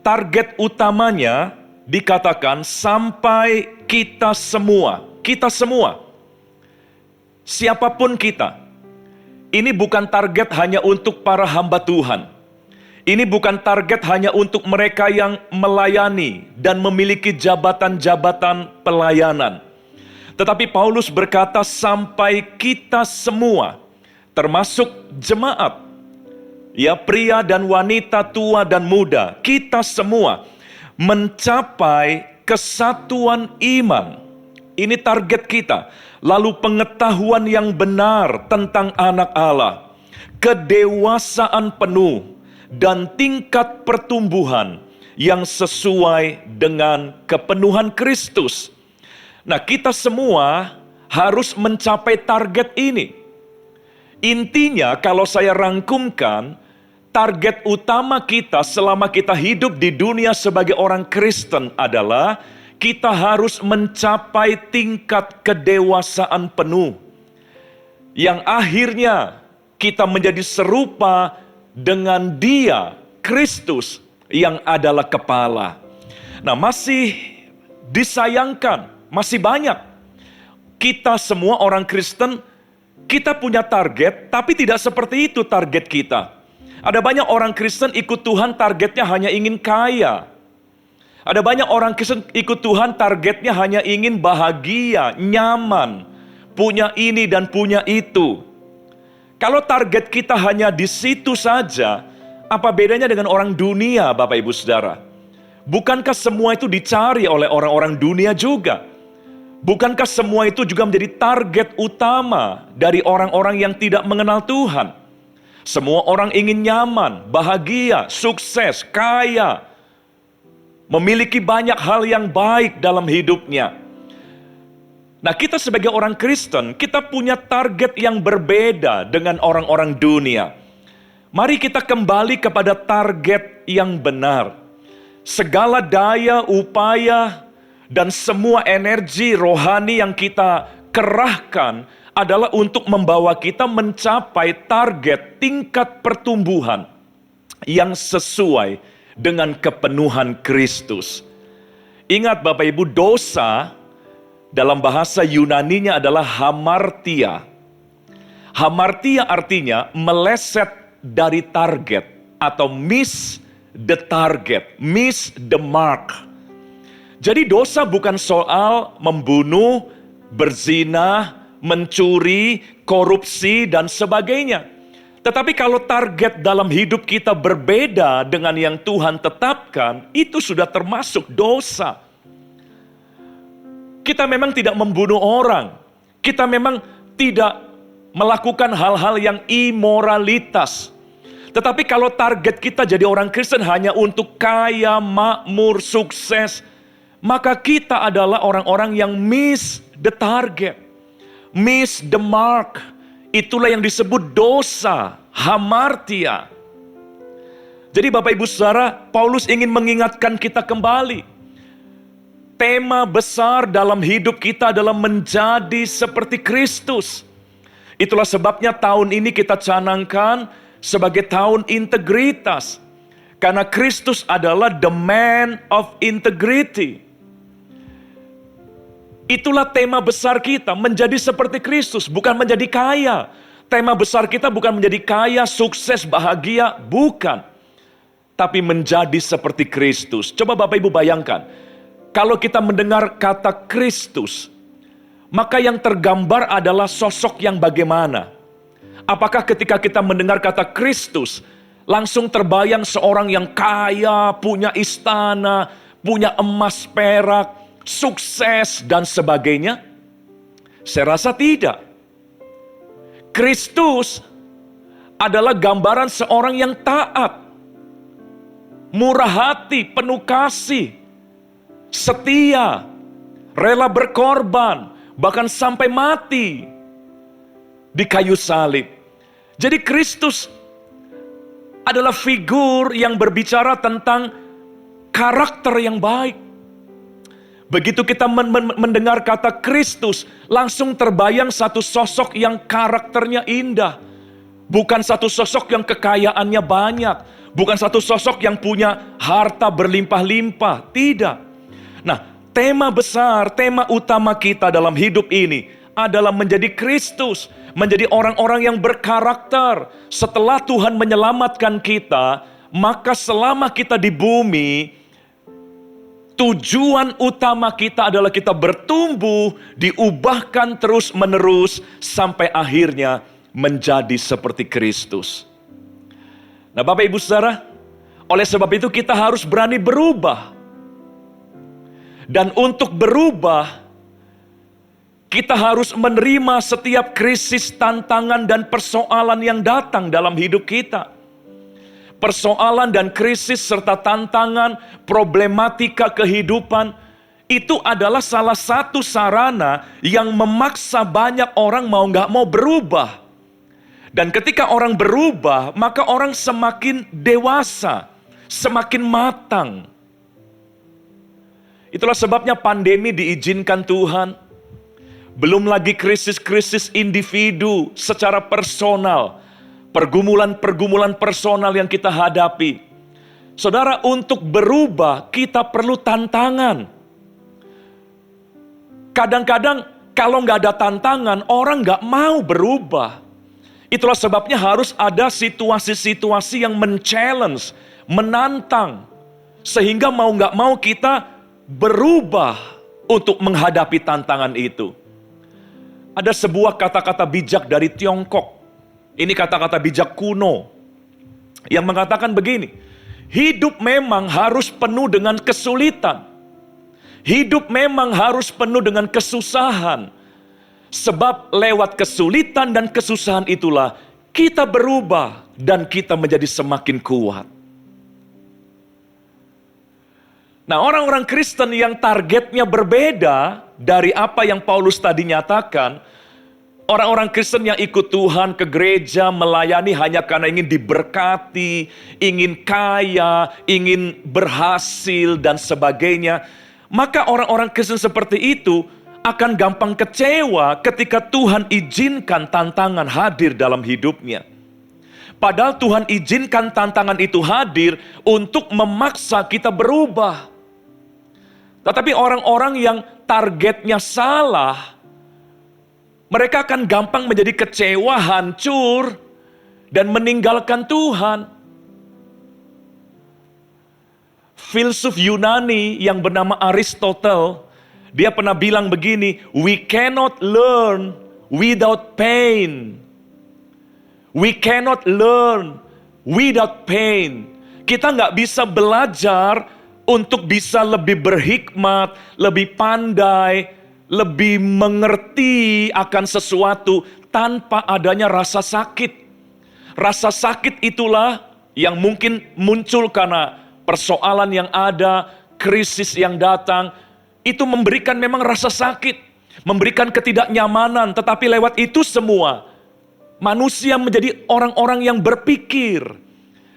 Target utamanya dikatakan sampai kita semua, siapapun kita. Ini bukan target hanya untuk para hamba Tuhan. Ini bukan target hanya untuk mereka yang melayani dan memiliki jabatan-jabatan pelayanan. Tetapi Paulus berkata sampai kita semua, termasuk jemaat, ya pria dan wanita, tua dan muda, kita semua mencapai kesatuan iman. Ini target kita. Lalu pengetahuan yang benar tentang anak Allah, kedewasaan penuh, dan tingkat pertumbuhan yang sesuai dengan kepenuhan Kristus. Nah, kita semua harus mencapai target ini. Intinya kalau saya rangkumkan, target utama kita selama kita hidup di dunia sebagai orang Kristen adalah kita harus mencapai tingkat kedewasaan penuh, yang akhirnya kita menjadi serupa dengan Dia, Kristus, yang adalah kepala. Nah, masih disayangkan, masih banyak kita semua orang Kristen, kita punya target, tapi tidak seperti itu target kita. Ada banyak orang Kristen ikut Tuhan targetnya hanya ingin kaya. Ada banyak orang Kristen ikut Tuhan targetnya hanya ingin bahagia, nyaman, punya ini dan punya itu. Kalau target kita hanya di situ saja, apa bedanya dengan orang dunia, Bapak Ibu Saudara? Bukankah semua itu dicari oleh orang-orang dunia juga? Bukankah semua itu juga menjadi target utama dari orang-orang yang tidak mengenal Tuhan? Semua orang ingin nyaman, bahagia, sukses, kaya, memiliki banyak hal yang baik dalam hidupnya. Nah, kita sebagai orang Kristen, kita punya target yang berbeda dengan orang-orang dunia. Mari kita kembali kepada target yang benar. Segala daya, upaya, dan semua energi rohani yang kita kerahkan adalah untuk membawa kita mencapai target tingkat pertumbuhan yang sesuai dengan kepenuhan Kristus. Ingat Bapak Ibu, dosa dalam bahasa Yunaninya adalah hamartia. Hamartia artinya meleset dari target atau miss the target, miss the mark. Jadi dosa bukan soal membunuh, berzina, mencuri, korupsi, dan sebagainya. Tetapi kalau target dalam hidup kita berbeda dengan yang Tuhan tetapkan, itu sudah termasuk dosa. Kita memang tidak membunuh orang. Kita memang tidak melakukan hal-hal yang imoralitas. Tetapi kalau target kita jadi orang Kristen hanya untuk kaya, makmur, sukses, maka kita adalah orang-orang yang miss the target, miss the mark. Itulah yang disebut dosa, hamartia. Jadi Bapak Ibu Saudara, Paulus ingin mengingatkan kita kembali. Tema besar dalam hidup kita adalah menjadi seperti Kristus. Itulah sebabnya tahun ini kita canangkan sebagai tahun integritas. Karena Kristus adalah the man of integrity. Itulah tema besar kita, menjadi seperti Kristus, bukan menjadi kaya. Tema besar kita bukan menjadi kaya, sukses, bahagia, bukan. Tapi menjadi seperti Kristus. Coba Bapak Ibu bayangkan, kalau kita mendengar kata Kristus, maka yang tergambar adalah sosok yang bagaimana? Apakah ketika kita mendengar kata Kristus, langsung terbayang seorang yang kaya, punya istana, punya emas perak, sukses dan sebagainya? Saya rasa tidak. Kristus adalah gambaran seorang yang taat, murah hati, penuh kasih, setia, rela berkorban, bahkan sampai mati di kayu salib. Jadi Kristus adalah figur yang berbicara tentang karakter yang baik. Begitu kita mendengar kata Kristus, langsung terbayang satu sosok yang karakternya indah. Bukan satu sosok yang kekayaannya banyak. Bukan satu sosok yang punya harta berlimpah-limpah. Tidak. Nah, tema besar, tema utama kita dalam hidup ini adalah menjadi Kristus. Menjadi orang-orang yang berkarakter. Setelah Tuhan menyelamatkan kita, maka selama kita di bumi, tujuan utama kita adalah kita bertumbuh, diubahkan terus-menerus sampai akhirnya menjadi seperti Kristus. Nah, Bapak Ibu Saudara, oleh sebab itu kita harus berani berubah. Dan untuk berubah, kita harus menerima setiap krisis, tantangan, dan persoalan yang datang dalam hidup kita. Persoalan dan krisis serta tantangan, problematika kehidupan, itu adalah salah satu sarana yang memaksa banyak orang mau nggak mau berubah. Dan ketika orang berubah, maka orang semakin dewasa, semakin matang. Itulah sebabnya pandemi diizinkan Tuhan. Belum lagi krisis-krisis individu secara personal. Pergumulan-pergumulan personal yang kita hadapi. Saudara, untuk berubah kita perlu tantangan. Kadang-kadang kalau nggak ada tantangan, orang nggak mau berubah. Itulah sebabnya harus ada situasi-situasi yang men-challenge, menantang. Sehingga mau nggak mau kita berubah untuk menghadapi tantangan itu. Ada sebuah kata-kata bijak dari Tiongkok. Ini kata-kata bijak kuno. Yang mengatakan begini. Hidup memang harus penuh dengan kesulitan. Hidup memang harus penuh dengan kesusahan. Sebab lewat kesulitan dan kesusahan itulah kita berubah dan kita menjadi semakin kuat. Nah, orang-orang Kristen yang targetnya berbeda dari apa yang Paulus tadi nyatakan, orang-orang Kristen yang ikut Tuhan ke gereja, melayani hanya karena ingin diberkati, ingin kaya, ingin berhasil, dan sebagainya. Maka orang-orang Kristen seperti itu akan gampang kecewa ketika Tuhan izinkan tantangan hadir dalam hidupnya. Padahal Tuhan izinkan tantangan itu hadir untuk memaksa kita berubah. Tetapi orang-orang yang targetnya salah, mereka akan gampang menjadi kecewa, hancur, dan meninggalkan Tuhan. Filsuf Yunani yang bernama Aristotle, dia pernah bilang begini, we cannot learn without pain. We cannot learn without pain. Kita nggak bisa belajar untuk bisa lebih berhikmat, lebih pandai, lebih mengerti akan sesuatu tanpa adanya rasa sakit. Rasa sakit itulah yang mungkin muncul karena persoalan yang ada, krisis yang datang, itu memberikan memang rasa sakit, memberikan ketidaknyamanan, tetapi lewat itu semua, manusia menjadi orang-orang yang berpikir.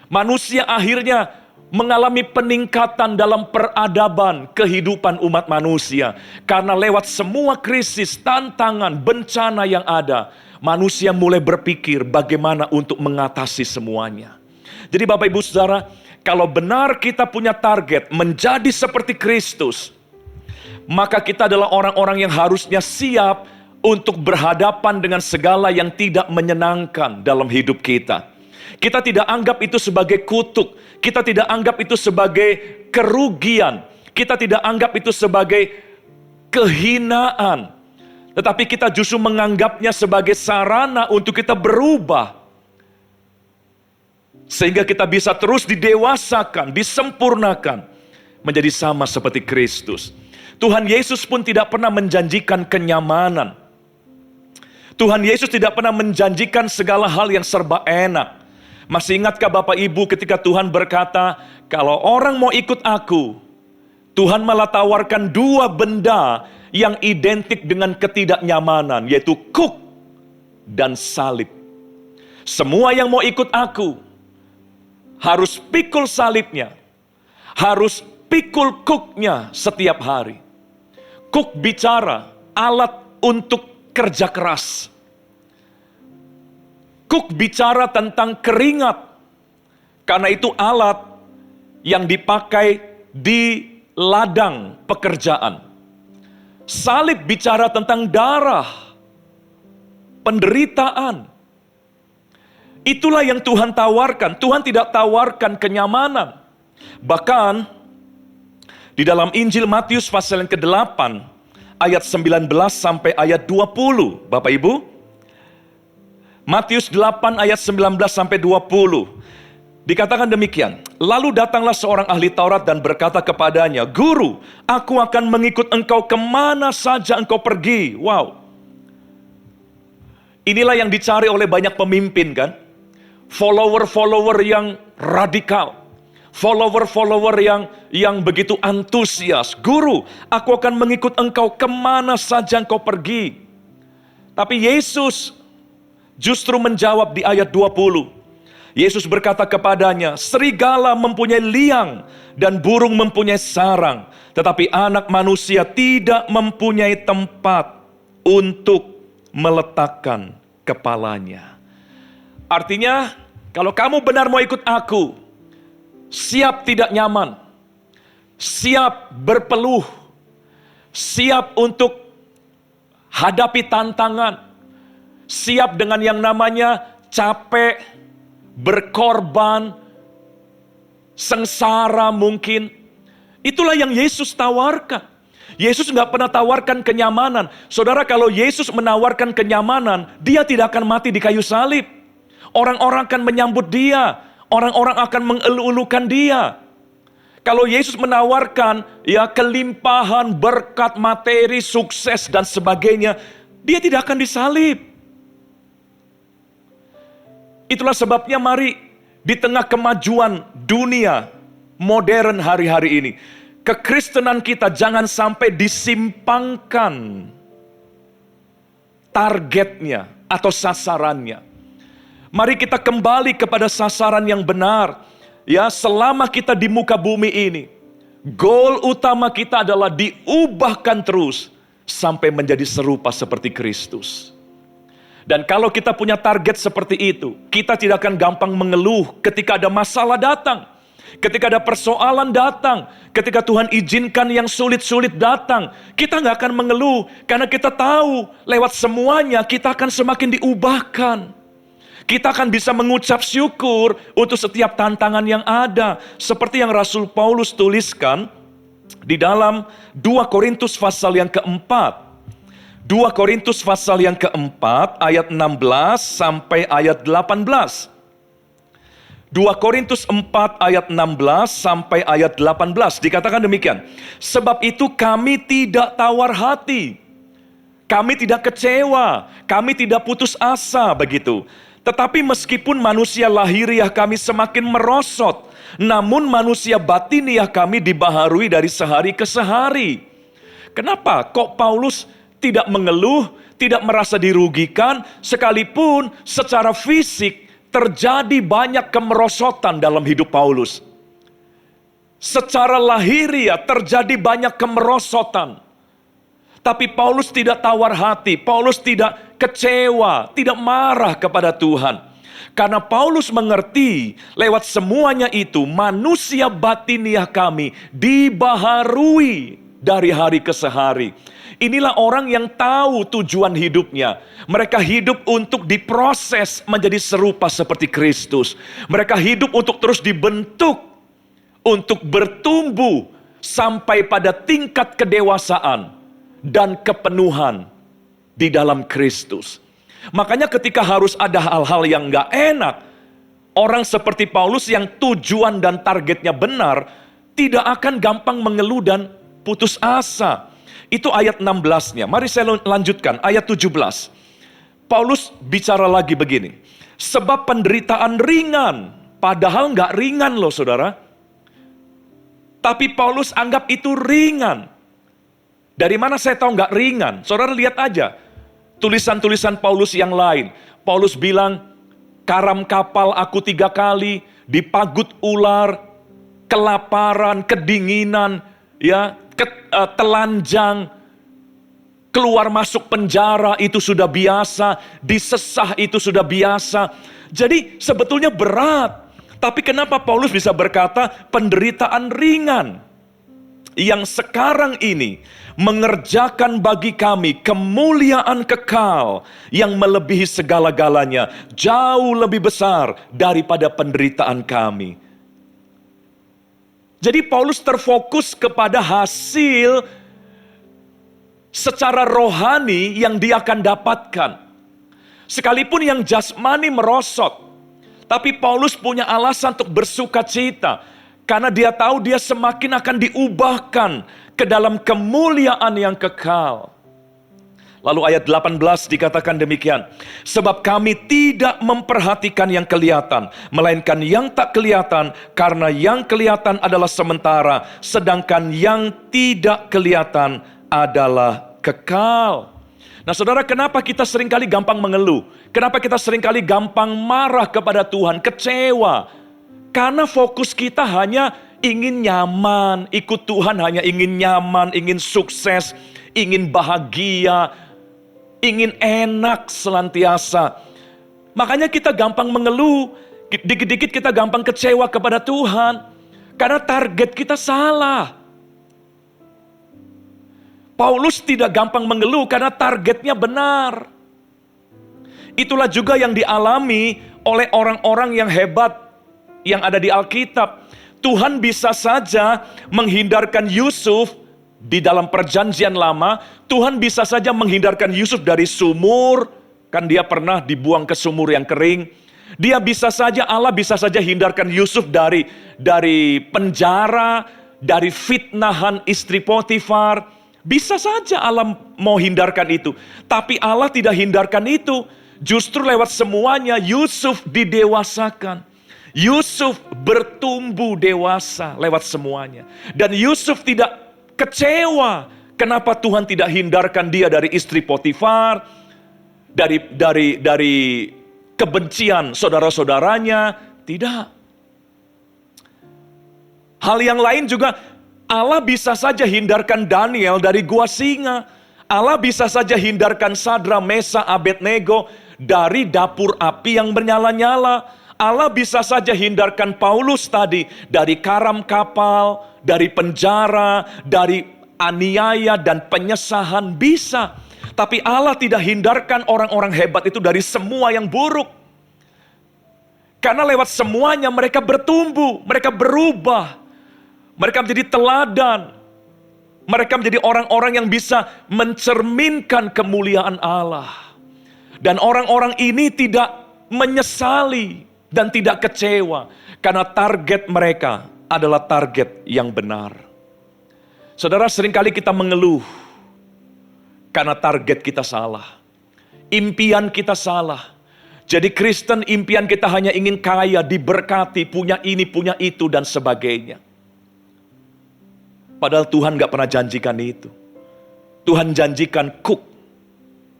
Manusia akhirnya mengalami peningkatan dalam peradaban kehidupan umat manusia. Karena lewat semua krisis, tantangan, bencana yang ada, manusia mulai berpikir bagaimana untuk mengatasi semuanya. Jadi Bapak Ibu Saudara, kalau benar kita punya target menjadi seperti Kristus, maka kita adalah orang-orang yang harusnya siap untuk berhadapan dengan segala yang tidak menyenangkan dalam hidup kita. Kita tidak anggap itu sebagai kutuk, kita tidak anggap itu sebagai kerugian, kita tidak anggap itu sebagai kehinaan. Tetapi kita justru menganggapnya sebagai sarana untuk kita berubah. Sehingga kita bisa terus didewasakan, disempurnakan, menjadi sama seperti Kristus. Tuhan Yesus pun tidak pernah menjanjikan kenyamanan. Tuhan Yesus tidak pernah menjanjikan segala hal yang serba enak. Masih ingatkah Bapak Ibu ketika Tuhan berkata, kalau orang mau ikut aku, Tuhan malah tawarkan dua benda yang identik dengan ketidaknyamanan, yaitu kuk dan salib. Semua yang mau ikut aku, harus pikul salibnya, harus pikul kuknya setiap hari. Kuk bicara, alat untuk kerja keras. Kuk bicara tentang keringat, karena itu alat yang dipakai di ladang pekerjaan. Salib bicara tentang darah, penderitaan. Itulah yang Tuhan tawarkan. Tuhan tidak tawarkan kenyamanan. Bahkan di dalam Injil Matius pasal yang ke-8 ayat 19 sampai ayat 20, Bapak Ibu. Matius 8 ayat 19 sampai 20. Dikatakan demikian, lalu datanglah seorang ahli Taurat dan berkata kepadanya, Guru, aku akan mengikut engkau kemana saja engkau pergi. Wow. Inilah yang dicari oleh banyak pemimpin kan. Follower-follower yang radikal. Follower-follower yang begitu antusias. Guru, aku akan mengikut engkau kemana saja engkau pergi. Tapi Yesus justru menjawab di ayat 20. Yesus berkata kepadanya, serigala mempunyai liang dan burung mempunyai sarang. Tetapi anak manusia tidak mempunyai tempat untuk meletakkan kepalanya. Artinya, kalau kamu benar mau ikut aku, siap tidak nyaman, siap berpeluh, siap untuk hadapi tantangan, siap dengan yang namanya capek, berkorban, sengsara mungkin. Itulah yang Yesus tawarkan. Yesus nggak pernah tawarkan kenyamanan. Saudara, kalau Yesus menawarkan kenyamanan, dia tidak akan mati di kayu salib. Orang-orang akan menyambut dia. Orang-orang akan mengeluh-elukan dia. Kalau Yesus menawarkan ya kelimpahan, berkat, materi, sukses dan sebagainya, dia tidak akan disalib. Itulah sebabnya mari di tengah kemajuan dunia modern hari-hari ini, kekristenan kita jangan sampai disimpangkan targetnya atau sasarannya. Mari kita kembali kepada sasaran yang benar. Ya, selama kita di muka bumi ini, goal utama kita adalah diubahkan terus sampai menjadi serupa seperti Kristus. Dan kalau kita punya target seperti itu, kita tidak akan gampang mengeluh ketika ada masalah datang. Ketika ada persoalan datang, ketika Tuhan izinkan yang sulit-sulit datang, kita nggak akan mengeluh. Karena kita tahu lewat semuanya kita akan semakin diubahkan. Kita akan bisa mengucap syukur untuk setiap tantangan yang ada. Seperti yang Rasul Paulus tuliskan di dalam 2 Korintus pasal yang keempat. 2 Korintus pasal yang keempat ayat 16 sampai ayat 18. 2 Korintus 4 ayat 16 sampai ayat 18 dikatakan demikian. Sebab itu kami tidak tawar hati. Kami tidak kecewa, kami tidak putus asa begitu. Tetapi meskipun manusia lahiriah kami semakin merosot, namun manusia batiniah kami dibaharui dari sehari ke sehari. Kenapa kok Paulus tidak mengeluh, tidak merasa dirugikan, sekalipun secara fisik terjadi banyak kemerosotan dalam hidup Paulus. Secara lahiriah terjadi banyak kemerosotan. Tapi Paulus tidak tawar hati, Paulus tidak kecewa, tidak marah kepada Tuhan. Karena Paulus mengerti lewat semuanya itu manusia batiniah kami dibaharui dari hari ke hari. Inilah orang yang tahu tujuan hidupnya. Mereka hidup untuk diproses menjadi serupa seperti Kristus. Mereka hidup untuk terus dibentuk, untuk bertumbuh sampai pada tingkat kedewasaan dan kepenuhan di dalam Kristus. Makanya ketika harus ada hal-hal yang gak enak, orang seperti Paulus yang tujuan dan targetnya benar, tidak akan gampang mengeluh dan putus asa. Itu ayat 16-nya. Mari saya lanjutkan, ayat 17. Paulus bicara lagi begini. Sebab penderitaan ringan, padahal nggak ringan loh saudara. Tapi Paulus anggap itu ringan. Dari mana saya tahu nggak ringan? Saudara lihat aja tulisan-tulisan Paulus yang lain. Paulus bilang, karam kapal aku 3 kali, dipagut ular, kelaparan, kedinginan, ya, telanjang, keluar masuk penjara itu sudah biasa, disesah itu sudah biasa. Jadi sebetulnya berat. Tapi kenapa Paulus bisa berkata penderitaan ringan yang sekarang ini mengerjakan bagi kami kemuliaan kekal yang melebihi segala-galanya, jauh lebih besar daripada penderitaan kami. Jadi Paulus terfokus kepada hasil secara rohani yang dia akan dapatkan. Sekalipun yang jasmani merosot, tapi Paulus punya alasan untuk bersuka cita. Karena dia tahu dia semakin akan diubahkan ke dalam kemuliaan yang kekal. Lalu ayat 18 dikatakan demikian. Sebab kami tidak memperhatikan yang kelihatan, melainkan yang tak kelihatan, karena yang kelihatan adalah sementara, sedangkan yang tidak kelihatan adalah kekal. Nah saudara, kenapa kita seringkali gampang mengeluh? Kenapa kita seringkali gampang marah kepada Tuhan, kecewa? Karena fokus kita hanya ingin nyaman, ikut Tuhan hanya ingin nyaman, ingin sukses, ingin bahagia, ingin enak selantiasa. Makanya kita gampang mengeluh, dikit-dikit kita gampang kecewa kepada Tuhan. Karena target kita salah. Paulus tidak gampang mengeluh karena targetnya benar. Itulah juga yang dialami oleh orang-orang yang hebat yang ada di Alkitab. Tuhan bisa saja menghindarkan Yusuf di dalam perjanjian lama. Tuhan bisa saja menghindarkan Yusuf dari sumur. Kan dia pernah dibuang ke sumur yang kering. Allah bisa saja hindarkan Yusuf dari penjara, dari fitnahan istri Potifar. Bisa saja Allah mau hindarkan itu. Tapi Allah tidak hindarkan itu. Justru lewat semuanya Yusuf didewasakan. Yusuf bertumbuh dewasa lewat semuanya. Dan Yusuf tidak kecewa. Kenapa Tuhan tidak hindarkan dia dari istri Potifar, dari kebencian saudara-saudaranya? Tidak. Hal yang lain juga, Allah bisa saja hindarkan Daniel dari gua singa. Allah bisa saja hindarkan Sadra, Mesa, Abednego dari dapur api yang bernyala-nyala. Allah bisa saja hindarkan Paulus tadi dari karam kapal, dari penjara, dari aniaya dan penyesahan, bisa. Tapi Allah tidak hindarkan orang-orang hebat itu dari semua yang buruk. Karena lewat semuanya mereka bertumbuh, mereka berubah. Mereka menjadi teladan. Mereka menjadi orang-orang yang bisa mencerminkan kemuliaan Allah. Dan orang-orang ini tidak menyesali dan tidak kecewa. Karena target mereka adalah target yang benar. Saudara, seringkali kita mengeluh karena target kita salah. Impian kita salah. Jadi Kristen impian kita hanya ingin kaya, diberkati, punya ini, punya itu, dan sebagainya. Padahal Tuhan gak pernah janjikan itu. Tuhan janjikan kuk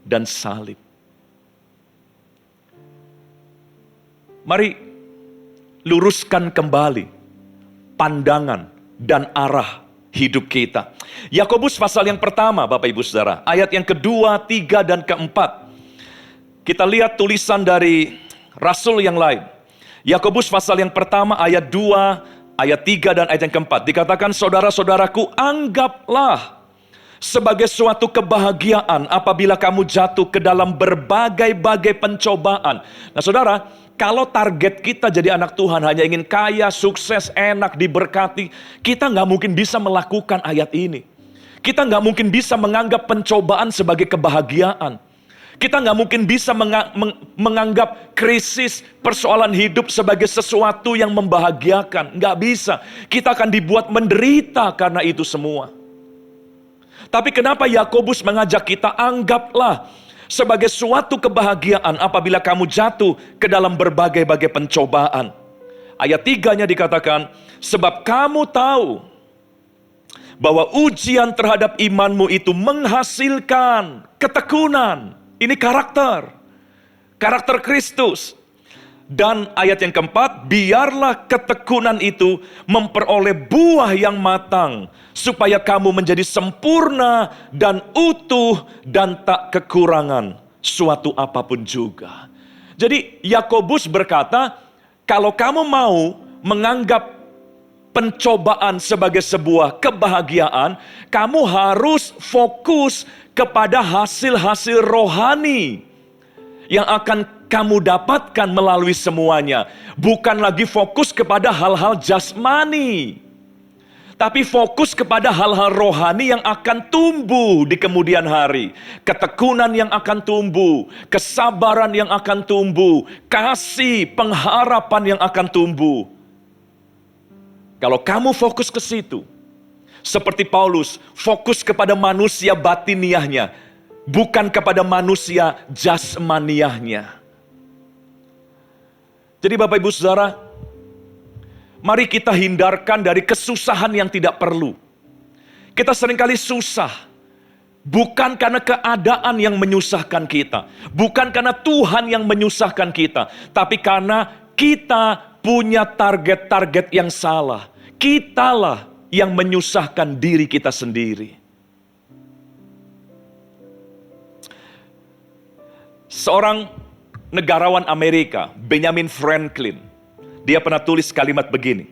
dan salib. Mari luruskan kembali pandangan dan arah hidup kita. Yakobus pasal yang pertama, Bapak Ibu Saudara, ayat yang kedua, 3 dan keempat. Kita lihat tulisan dari rasul yang lain. Yakobus pasal yang pertama ayat 2, ayat 3 dan ayat yang keempat. Dikatakan, saudara-saudaraku, anggaplah sebagai suatu kebahagiaan apabila kamu jatuh ke dalam berbagai-bagai pencobaan. Nah saudara, kalau target kita jadi anak Tuhan hanya ingin kaya, sukses, enak, diberkati, kita nggak mungkin bisa melakukan ayat ini. Kita nggak mungkin bisa menganggap pencobaan sebagai kebahagiaan. Kita nggak mungkin bisa menganggap krisis, persoalan hidup sebagai sesuatu yang membahagiakan. Nggak bisa. Kita akan dibuat menderita karena itu semua. Tapi kenapa Yakobus mengajak kita, anggaplah sebagai suatu kebahagiaan apabila kamu jatuh ke dalam berbagai-bagai pencobaan. Ayat 3-nya dikatakan, sebab kamu tahu bahwa ujian terhadap imanmu itu menghasilkan ketekunan. Ini karakter Kristus. Dan ayat yang keempat, biarlah ketekunan itu memperoleh buah yang matang, supaya kamu menjadi sempurna dan utuh dan tak kekurangan suatu apapun juga. Jadi Yakobus berkata, kalau kamu mau menganggap pencobaan sebagai sebuah kebahagiaan, kamu harus fokus kepada hasil-hasil rohani yang akan kamu dapatkan melalui semuanya. Bukan lagi fokus kepada hal-hal jasmani, tapi fokus kepada hal-hal rohani yang akan tumbuh di kemudian hari. Ketekunan yang akan tumbuh, kesabaran yang akan tumbuh, kasih, pengharapan yang akan tumbuh. Kalau kamu fokus ke situ, seperti Paulus, fokus kepada manusia batiniahnya, bukan kepada manusia jasmaniahnya. Jadi Bapak Ibu Saudara, mari kita hindarkan dari kesusahan yang tidak perlu. Kita seringkali susah, bukan karena keadaan yang menyusahkan kita, bukan karena Tuhan yang menyusahkan kita, tapi karena kita punya target-target yang salah. Kitalah yang menyusahkan diri kita sendiri. Seorang negarawan Amerika, Benjamin Franklin, dia pernah tulis kalimat begini,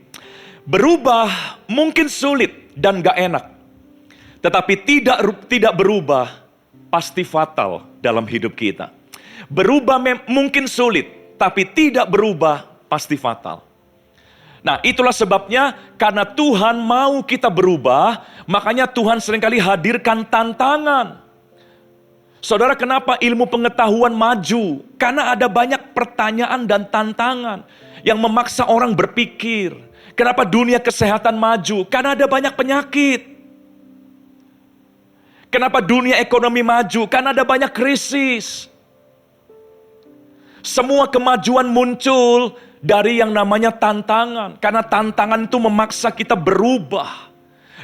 berubah mungkin sulit dan gak enak, tetapi tidak berubah pasti fatal dalam hidup kita. Berubah mungkin sulit, tapi tidak berubah pasti fatal. Nah, itulah sebabnya karena Tuhan mau kita berubah, makanya Tuhan seringkali hadirkan tantangan. Saudara, kenapa ilmu pengetahuan maju? Karena ada banyak pertanyaan dan tantangan yang memaksa orang berpikir. Kenapa dunia kesehatan maju? Karena ada banyak penyakit. Kenapa dunia ekonomi maju? Karena ada banyak krisis. Semua kemajuan muncul dari yang namanya tantangan. Karena tantangan itu memaksa kita berubah.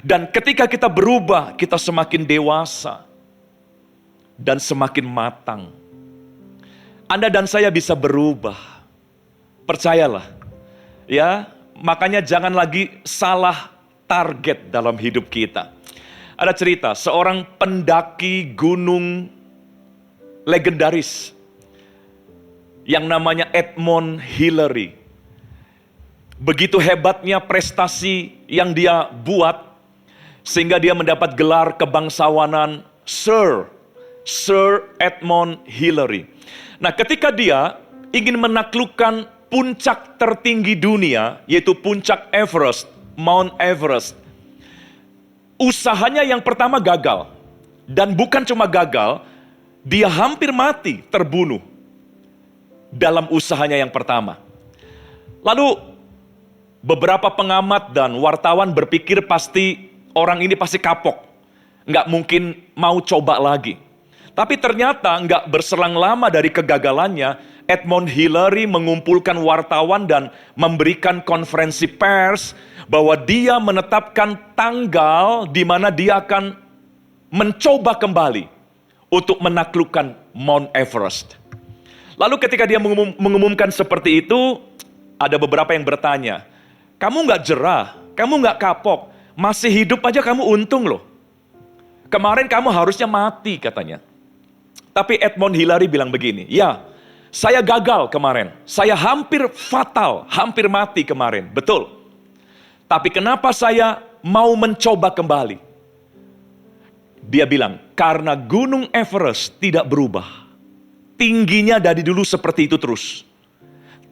Dan ketika kita berubah, kita semakin dewasa dan semakin matang. Anda dan saya bisa berubah. Percayalah. Ya, makanya jangan lagi salah target dalam hidup kita. Ada cerita, seorang pendaki gunung legendaris yang namanya Edmund Hillary. Begitu hebatnya prestasi yang dia buat, sehingga dia mendapat gelar kebangsawanan Sir Edmund Hillary. Nah, ketika dia ingin menaklukkan puncak tertinggi dunia, yaitu puncak Everest, Mount Everest, usahanya yang pertama gagal. Dan bukan cuma gagal, dia hampir mati, terbunuh dalam usahanya yang pertama. Lalu beberapa pengamat dan wartawan berpikir pasti orang ini pasti kapok, nggak mungkin mau coba lagi. Tapi ternyata nggak berselang lama dari kegagalannya, Edmund Hillary mengumpulkan wartawan dan memberikan konferensi pers bahwa dia menetapkan tanggal di mana dia akan mencoba kembali untuk menaklukkan Mount Everest. Lalu ketika dia mengumumkan seperti itu, ada beberapa yang bertanya, kamu nggak jerah, kamu nggak kapok, masih hidup aja kamu untung loh. Kemarin kamu harusnya mati katanya. Tapi Edmund Hillary bilang begini, ya saya gagal kemarin, saya hampir fatal, hampir mati kemarin, betul. Tapi kenapa saya mau mencoba kembali? Dia bilang, karena gunung Everest tidak berubah. Tingginya dari dulu seperti itu terus.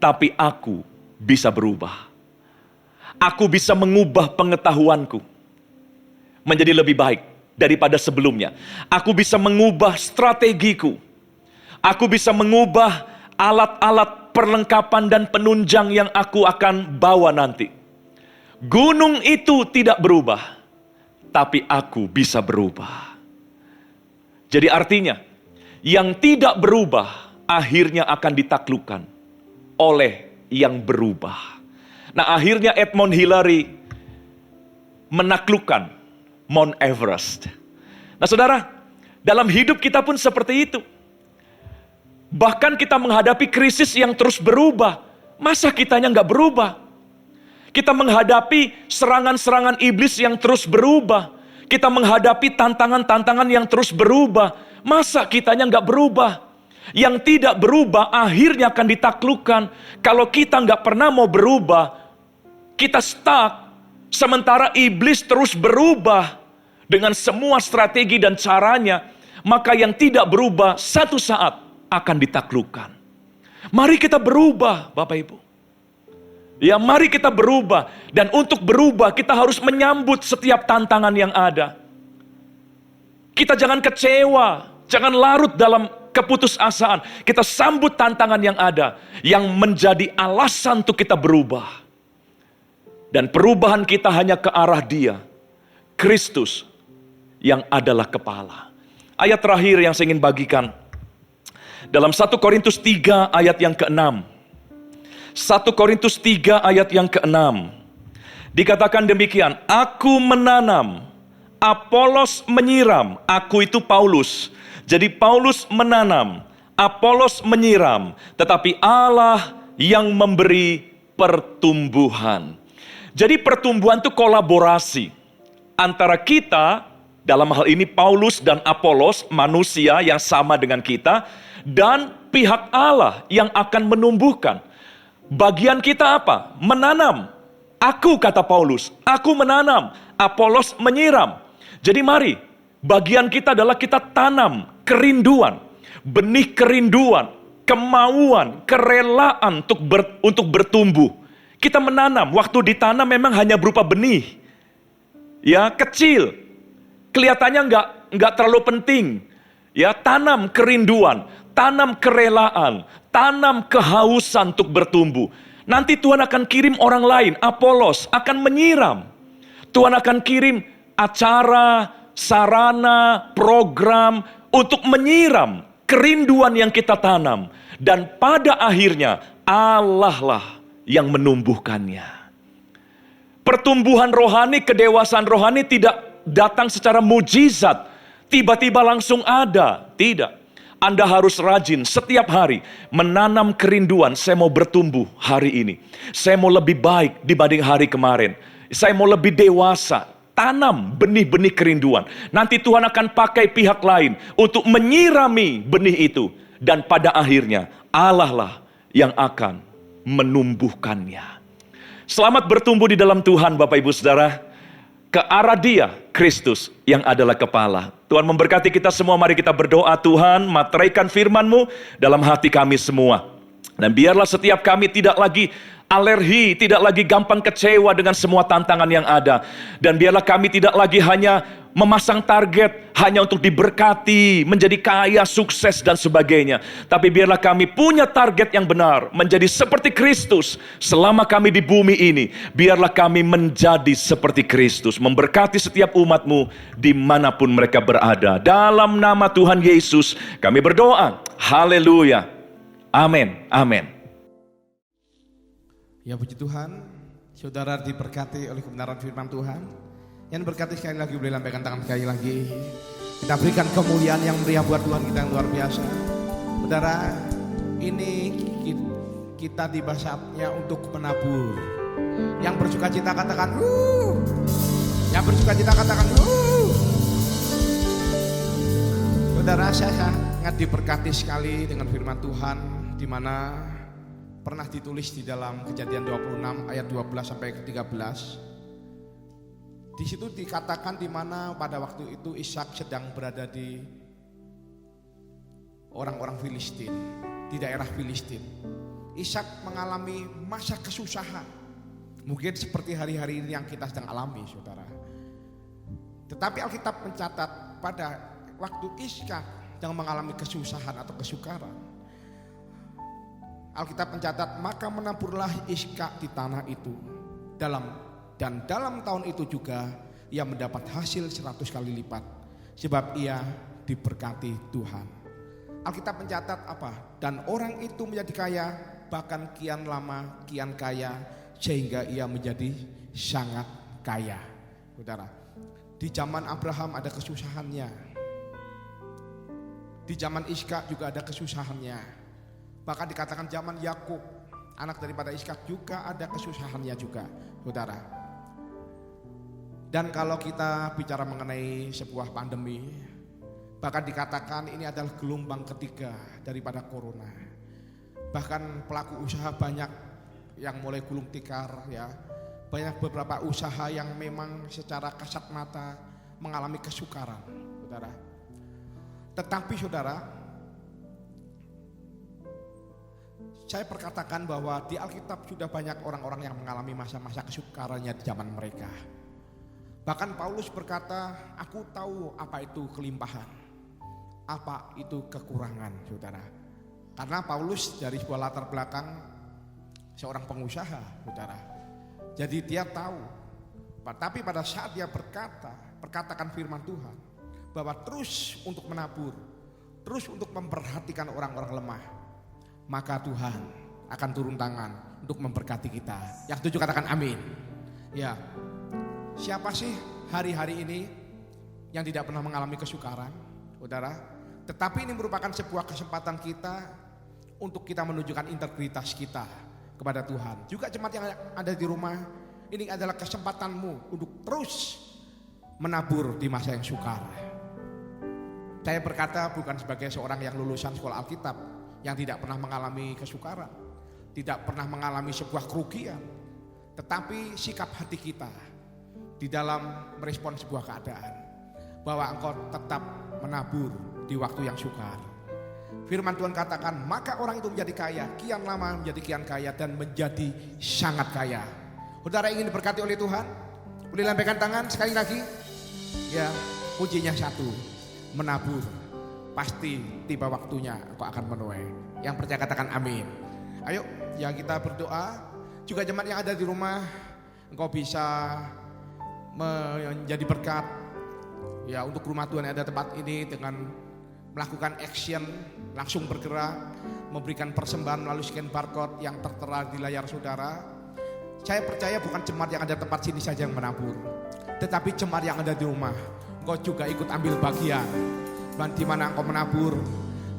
Tapi aku bisa berubah. Aku bisa mengubah pengetahuanku menjadi lebih baik daripada sebelumnya. Aku bisa mengubah strategiku. Aku bisa mengubah alat-alat perlengkapan dan penunjang yang aku akan bawa nanti. Gunung itu tidak berubah, tapi aku bisa berubah. Jadi artinya, yang tidak berubah akhirnya akan ditaklukkan oleh yang berubah. Nah, akhirnya Edmund Hillary menaklukkan Mount Everest. Nah, saudara, dalam hidup kita pun seperti itu. Bahkan kita menghadapi krisis yang terus berubah. Masa kitanya nggak berubah? Kita menghadapi serangan-serangan iblis yang terus berubah. Kita menghadapi tantangan-tantangan yang terus berubah. Masa kitanya nggak berubah? Yang tidak berubah akhirnya akan ditaklukkan. Kalau kita nggak pernah mau berubah, kita stuck. Sementara iblis terus berubah dengan semua strategi dan caranya. Maka yang tidak berubah satu saat akan ditaklukkan. Mari kita berubah, Bapak Ibu. Ya, mari kita berubah. Dan untuk berubah kita harus menyambut setiap tantangan yang ada. Kita jangan kecewa, jangan larut dalam keputusasaan. Kita sambut tantangan yang ada, yang menjadi alasan untuk kita berubah. Dan perubahan kita hanya ke arah Dia, Kristus, yang adalah kepala. Ayat terakhir yang saya ingin bagikan, dalam 1 Korintus 3 ayat yang ke-6. 1 Korintus 3 ayat yang ke-6. Dikatakan demikian, aku menanam, Apolos menyiram. Aku itu Paulus. Jadi Paulus menanam, Apolos menyiram, tetapi Allah yang memberi pertumbuhan. Jadi pertumbuhan itu kolaborasi antara kita, dalam hal ini Paulus dan Apolos, manusia yang sama dengan kita, dan pihak Allah yang akan menumbuhkan. Bagian kita apa? Menanam. Aku, kata Paulus, aku menanam, Apolos menyiram. Jadi mari, bagian kita adalah kita tanam kerinduan, benih kerinduan, kemauan, kerelaan untuk bertumbuh. Kita menanam, waktu ditanam memang hanya berupa benih. Ya, kecil. Kelihatannya nggak terlalu penting. Ya, tanam kerinduan, tanam kerelaan, tanam kehausan untuk bertumbuh. Nanti Tuhan akan kirim orang lain, Apolos akan menyiram. Tuhan akan kirim acara, sarana, program untuk menyiram kerinduan yang kita tanam. Dan pada akhirnya Allah lah yang menumbuhkannya. Pertumbuhan rohani, kedewasaan rohani tidak datang secara mujizat. Tiba-tiba langsung ada. Tidak. Anda harus rajin setiap hari menanam kerinduan. Saya mau bertumbuh hari ini. Saya mau lebih baik dibanding hari kemarin. Saya mau lebih dewasa. Tanam benih-benih kerinduan. Nanti Tuhan akan pakai pihak lain untuk menyirami benih itu. Dan pada akhirnya Allah lah yang akan menumbuhkannya. Selamat bertumbuh di dalam Tuhan, Bapak Ibu Saudara. Ke arah Dia, Kristus yang adalah kepala. Tuhan memberkati kita semua. Mari kita berdoa. Tuhan, materaikan firman-Mu dalam hati kami semua. Dan biarlah setiap kami tidak lagi alergi, tidak lagi gampang kecewa dengan semua tantangan yang ada. Dan biarlah kami tidak lagi hanya memasang target hanya untuk diberkati, menjadi kaya, sukses dan sebagainya. Tapi biarlah kami punya target yang benar, menjadi seperti Kristus selama kami di bumi ini. Biarlah kami menjadi seperti Kristus, memberkati setiap umat-Mu dimanapun mereka berada. Dalam nama Tuhan Yesus kami berdoa. Haleluya. Amin. Amin. Ya, puji Tuhan, saudara diberkati oleh kebenaran firman Tuhan. Yang berkati sekali lagi, boleh lambaikan tangan sekali lagi. Kita berikan kemuliaan yang meriah buat Tuhan kita yang luar biasa. Saudara, ini kita tiba saatnya untuk menabur. Yang bersuka cita katakan Yang bersuka cita katakan Saudara, saya sangat diberkati sekali dengan firman Tuhan, di mana pernah ditulis di dalam Kejadian 26 ayat 12 sampai ke 13. Di situ dikatakan di mana pada waktu itu Ishak sedang berada di orang-orang Filistin, di daerah Filistin. Ishak mengalami masa kesusahan. Mungkin seperti hari-hari ini yang kita sedang alami, saudara. Tetapi Alkitab mencatat pada waktu Ishak yang mengalami kesusahan atau kesukaran, Alkitab mencatat maka menaburlah Ishak di tanah itu. Dan dalam tahun itu juga ia mendapat hasil 100 kali lipat. Sebab ia diberkati Tuhan. Alkitab mencatat apa? Dan orang itu menjadi kaya, bahkan kian lama kian kaya, sehingga ia menjadi sangat kaya. Saudara, di zaman Abraham ada kesusahannya, di zaman Ishak juga ada kesusahannya. Bahkan dikatakan zaman Yakub, anak daripada Ishak, juga ada kesusahannya juga, saudara. Dan kalau kita bicara mengenai sebuah pandemi, bahkan dikatakan ini adalah gelombang ketiga daripada corona. Bahkan pelaku usaha banyak yang mulai gulung tikar, ya. Banyak beberapa usaha yang memang secara kasat mata mengalami kesukaran, saudara. Tetapi saudara, saya perkatakan bahwa di Alkitab sudah banyak orang-orang yang mengalami masa-masa kesukarannya di zaman mereka. Bahkan Paulus berkata, aku tahu apa itu kelimpahan, apa itu kekurangan, saudara. Karena Paulus dari sebuah latar belakang seorang pengusaha, saudara. Jadi dia tahu. Tapi pada saat dia perkatakan firman Tuhan, bahwa terus untuk menabur, terus untuk memperhatikan orang-orang lemah, maka Tuhan akan turun tangan untuk memberkati kita. Yang setuju katakan amin. Ya, siapa sih hari-hari ini yang tidak pernah mengalami kesukaran, saudara? Tetapi ini merupakan sebuah kesempatan kita untuk kita menunjukkan integritas kita kepada Tuhan. Juga jemaat yang ada di rumah, ini adalah kesempatanmu untuk terus menabur di masa yang sukar. Saya berkata bukan sebagai seorang yang lulusan sekolah Alkitab, yang tidak pernah mengalami kesukaran, tidak pernah mengalami sebuah kerugian, tetapi sikap hati kita di dalam merespon sebuah keadaan, bahwa engkau tetap menabur di waktu yang sukar. Firman Tuhan katakan, maka orang itu menjadi kaya, kian lama menjadi kian kaya, dan menjadi sangat kaya. Saudara ingin diberkati oleh Tuhan? Boleh lambaikan tangan sekali lagi? Ya, kuncinya satu, menabur. Pasti tiba waktunya engkau akan menuai. Yang percaya katakan amin. Ayo, ya kita berdoa. Juga jemaat yang ada di rumah, engkau bisa menjadi berkat ya untuk rumah Tuhan yang ada tempat ini dengan melakukan action, langsung bergerak, memberikan persembahan melalui scan barcode yang tertera di layar saudara. Saya percaya bukan jemaat yang ada tempat sini saja yang menabur, tetapi jemaat yang ada di rumah, engkau juga ikut ambil bagian di mana engkau menabur.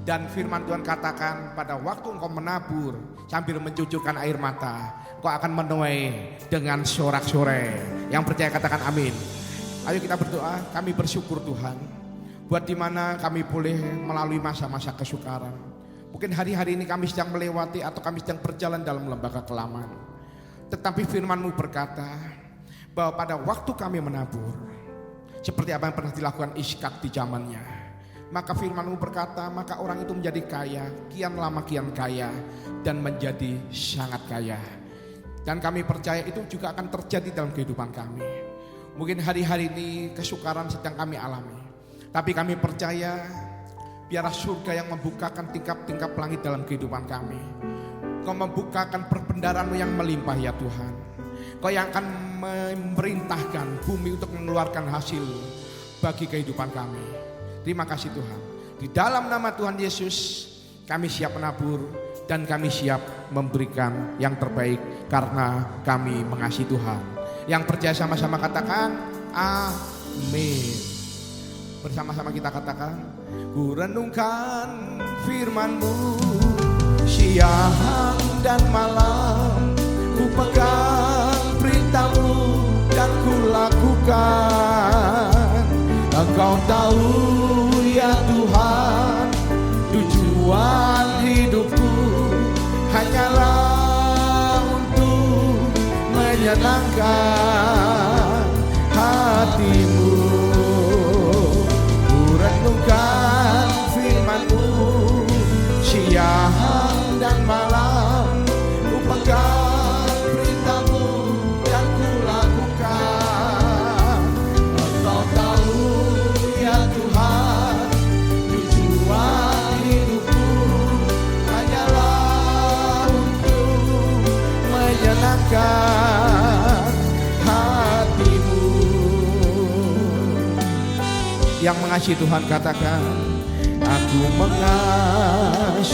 Dan firman Tuhan katakan, pada waktu engkau menabur sambil mencucurkan air mata, engkau akan menuai dengan sorak-sorai. Yang percaya katakan amin. Ayo kita berdoa. Kami bersyukur Tuhan, buat dimana kami boleh melalui masa-masa kesukaran. Mungkin hari-hari ini kami sedang melewati atau kami sedang berjalan dalam lembaga kelaman. Tetapi firman-Mu berkata bahwa pada waktu kami menabur, seperti apa yang pernah dilakukan Ishak di zamannya, maka firman-Mu berkata, maka orang itu menjadi kaya, kian lama kian kaya, dan menjadi sangat kaya. Dan kami percaya itu juga akan terjadi dalam kehidupan kami. Mungkin hari-hari ini kesukaran sedang kami alami, tapi kami percaya biarlah surga yang membukakan tingkap-tingkap langit dalam kehidupan kami. Kau membukakan perbendaharaan-Mu yang melimpah ya Tuhan. Kau yang akan memerintahkan bumi untuk mengeluarkan hasil bagi kehidupan kami. Terima kasih Tuhan. Di dalam nama Tuhan Yesus kami siap menabur dan kami siap memberikan yang terbaik karena kami mengasihi Tuhan. Yang percaya sama-sama katakan amin. Bersama-sama kita katakan, ku renungkan firman-Mu siang dan malam, ku pegang perintah-Mu dan ku lakukan. Engkau tahu ya Tuhan, tujuan hidupku hanyalah untuk menyenangkan hati-Mu. Renungkan firman-Mu siang dan malam, ku pegang perintah-Mu dan ku lakukan. Engkau tahu ya Tuhan, tujuan hidupku hanyalah untuk menyenangkan hati-Mu. Yang mengasihi Tuhan katakan Aku mengasihi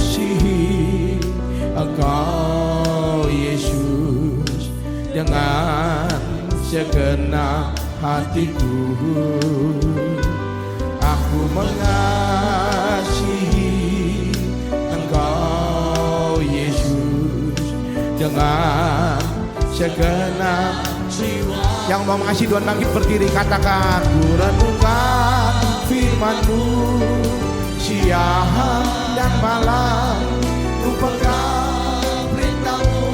Engkau Yesus dengan segenap hatiku. Aku mengasihi Engkau Yesus dengan segenap jiwa. Yang mau mengasihi Tuhan bangkit berdiri, katakan, ku renungkan firman-Mu siang dan malam, ku pegang perintah-Mu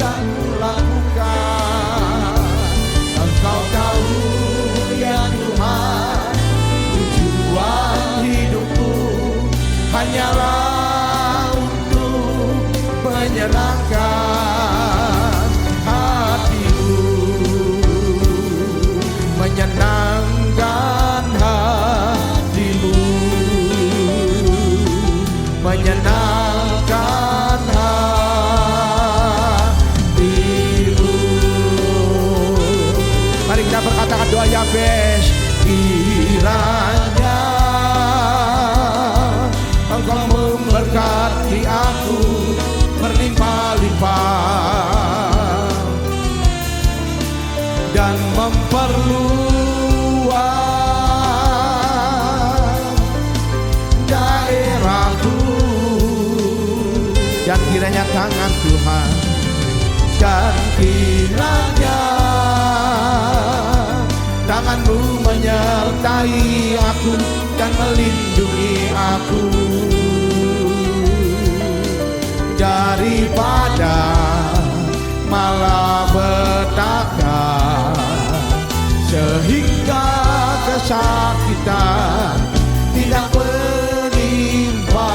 dan ku lakukan. Engkau tahu ya Tuhan, tujuan hidupku hanyalah untuk menyenangkan hatimu, menyenangkan hatimu, menyenangkan hatimu. Mari kita berkatakan doa Yabes. Kiranya Engkau memberkati aku berlimpah-limpah dan memperluas daerahku, dan kiranya tangan Tuhan, dan kiranya tangan-Mu menyertai aku dan melindungi aku daripada malapetaka, sehingga kesakitan tidak menimpa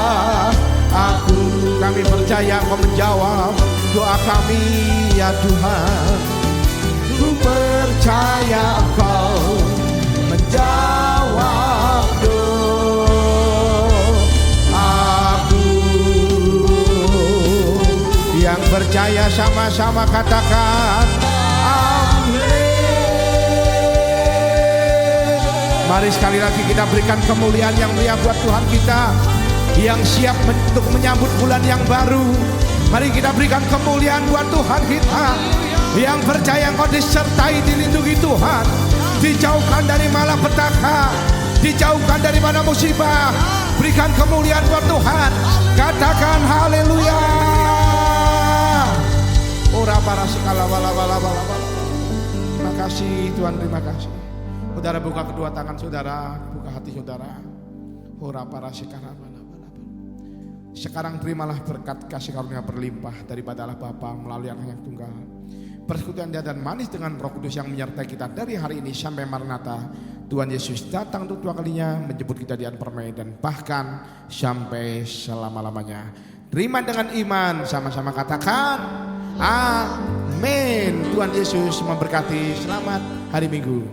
aku. Kami percaya Engkau menjawab doa kami ya Tuhan. Ku percaya Engkau menjawab doaku. Yang percaya sama-sama katakan amin. Mari sekali lagi kita berikan kemuliaan yang mulia buat Tuhan kita yang siap untuk menyambut bulan yang baru. Mari kita berikan kemuliaan buat Tuhan kita yang percaya Engkau disertai, dilindungi Tuhan, dijauhkan dari malapetaka, dijauhkan dari mana musibah. Berikan kemuliaan buat Tuhan, katakan haleluya. Ora para sekala bala. Terima kasih Tuhan, terima kasih. Saudara buka kedua tangan saudara, buka hati saudara. Ora para sekala bala. Sekarang terimalah berkat kasih karunia berlimpah daripada Allah Bapa melalui Anak yang tunggal, persekutuan Dia dan manis dengan Roh Kudus yang menyertai kita dari hari ini sampai Maranatha. Tuhan Yesus datang untuk dua kalinya menjemput kita di permai dan bahkan sampai selama-lamanya. Terima dengan iman, sama-sama katakan amin. Tuhan Yesus memberkati. Selamat hari Minggu.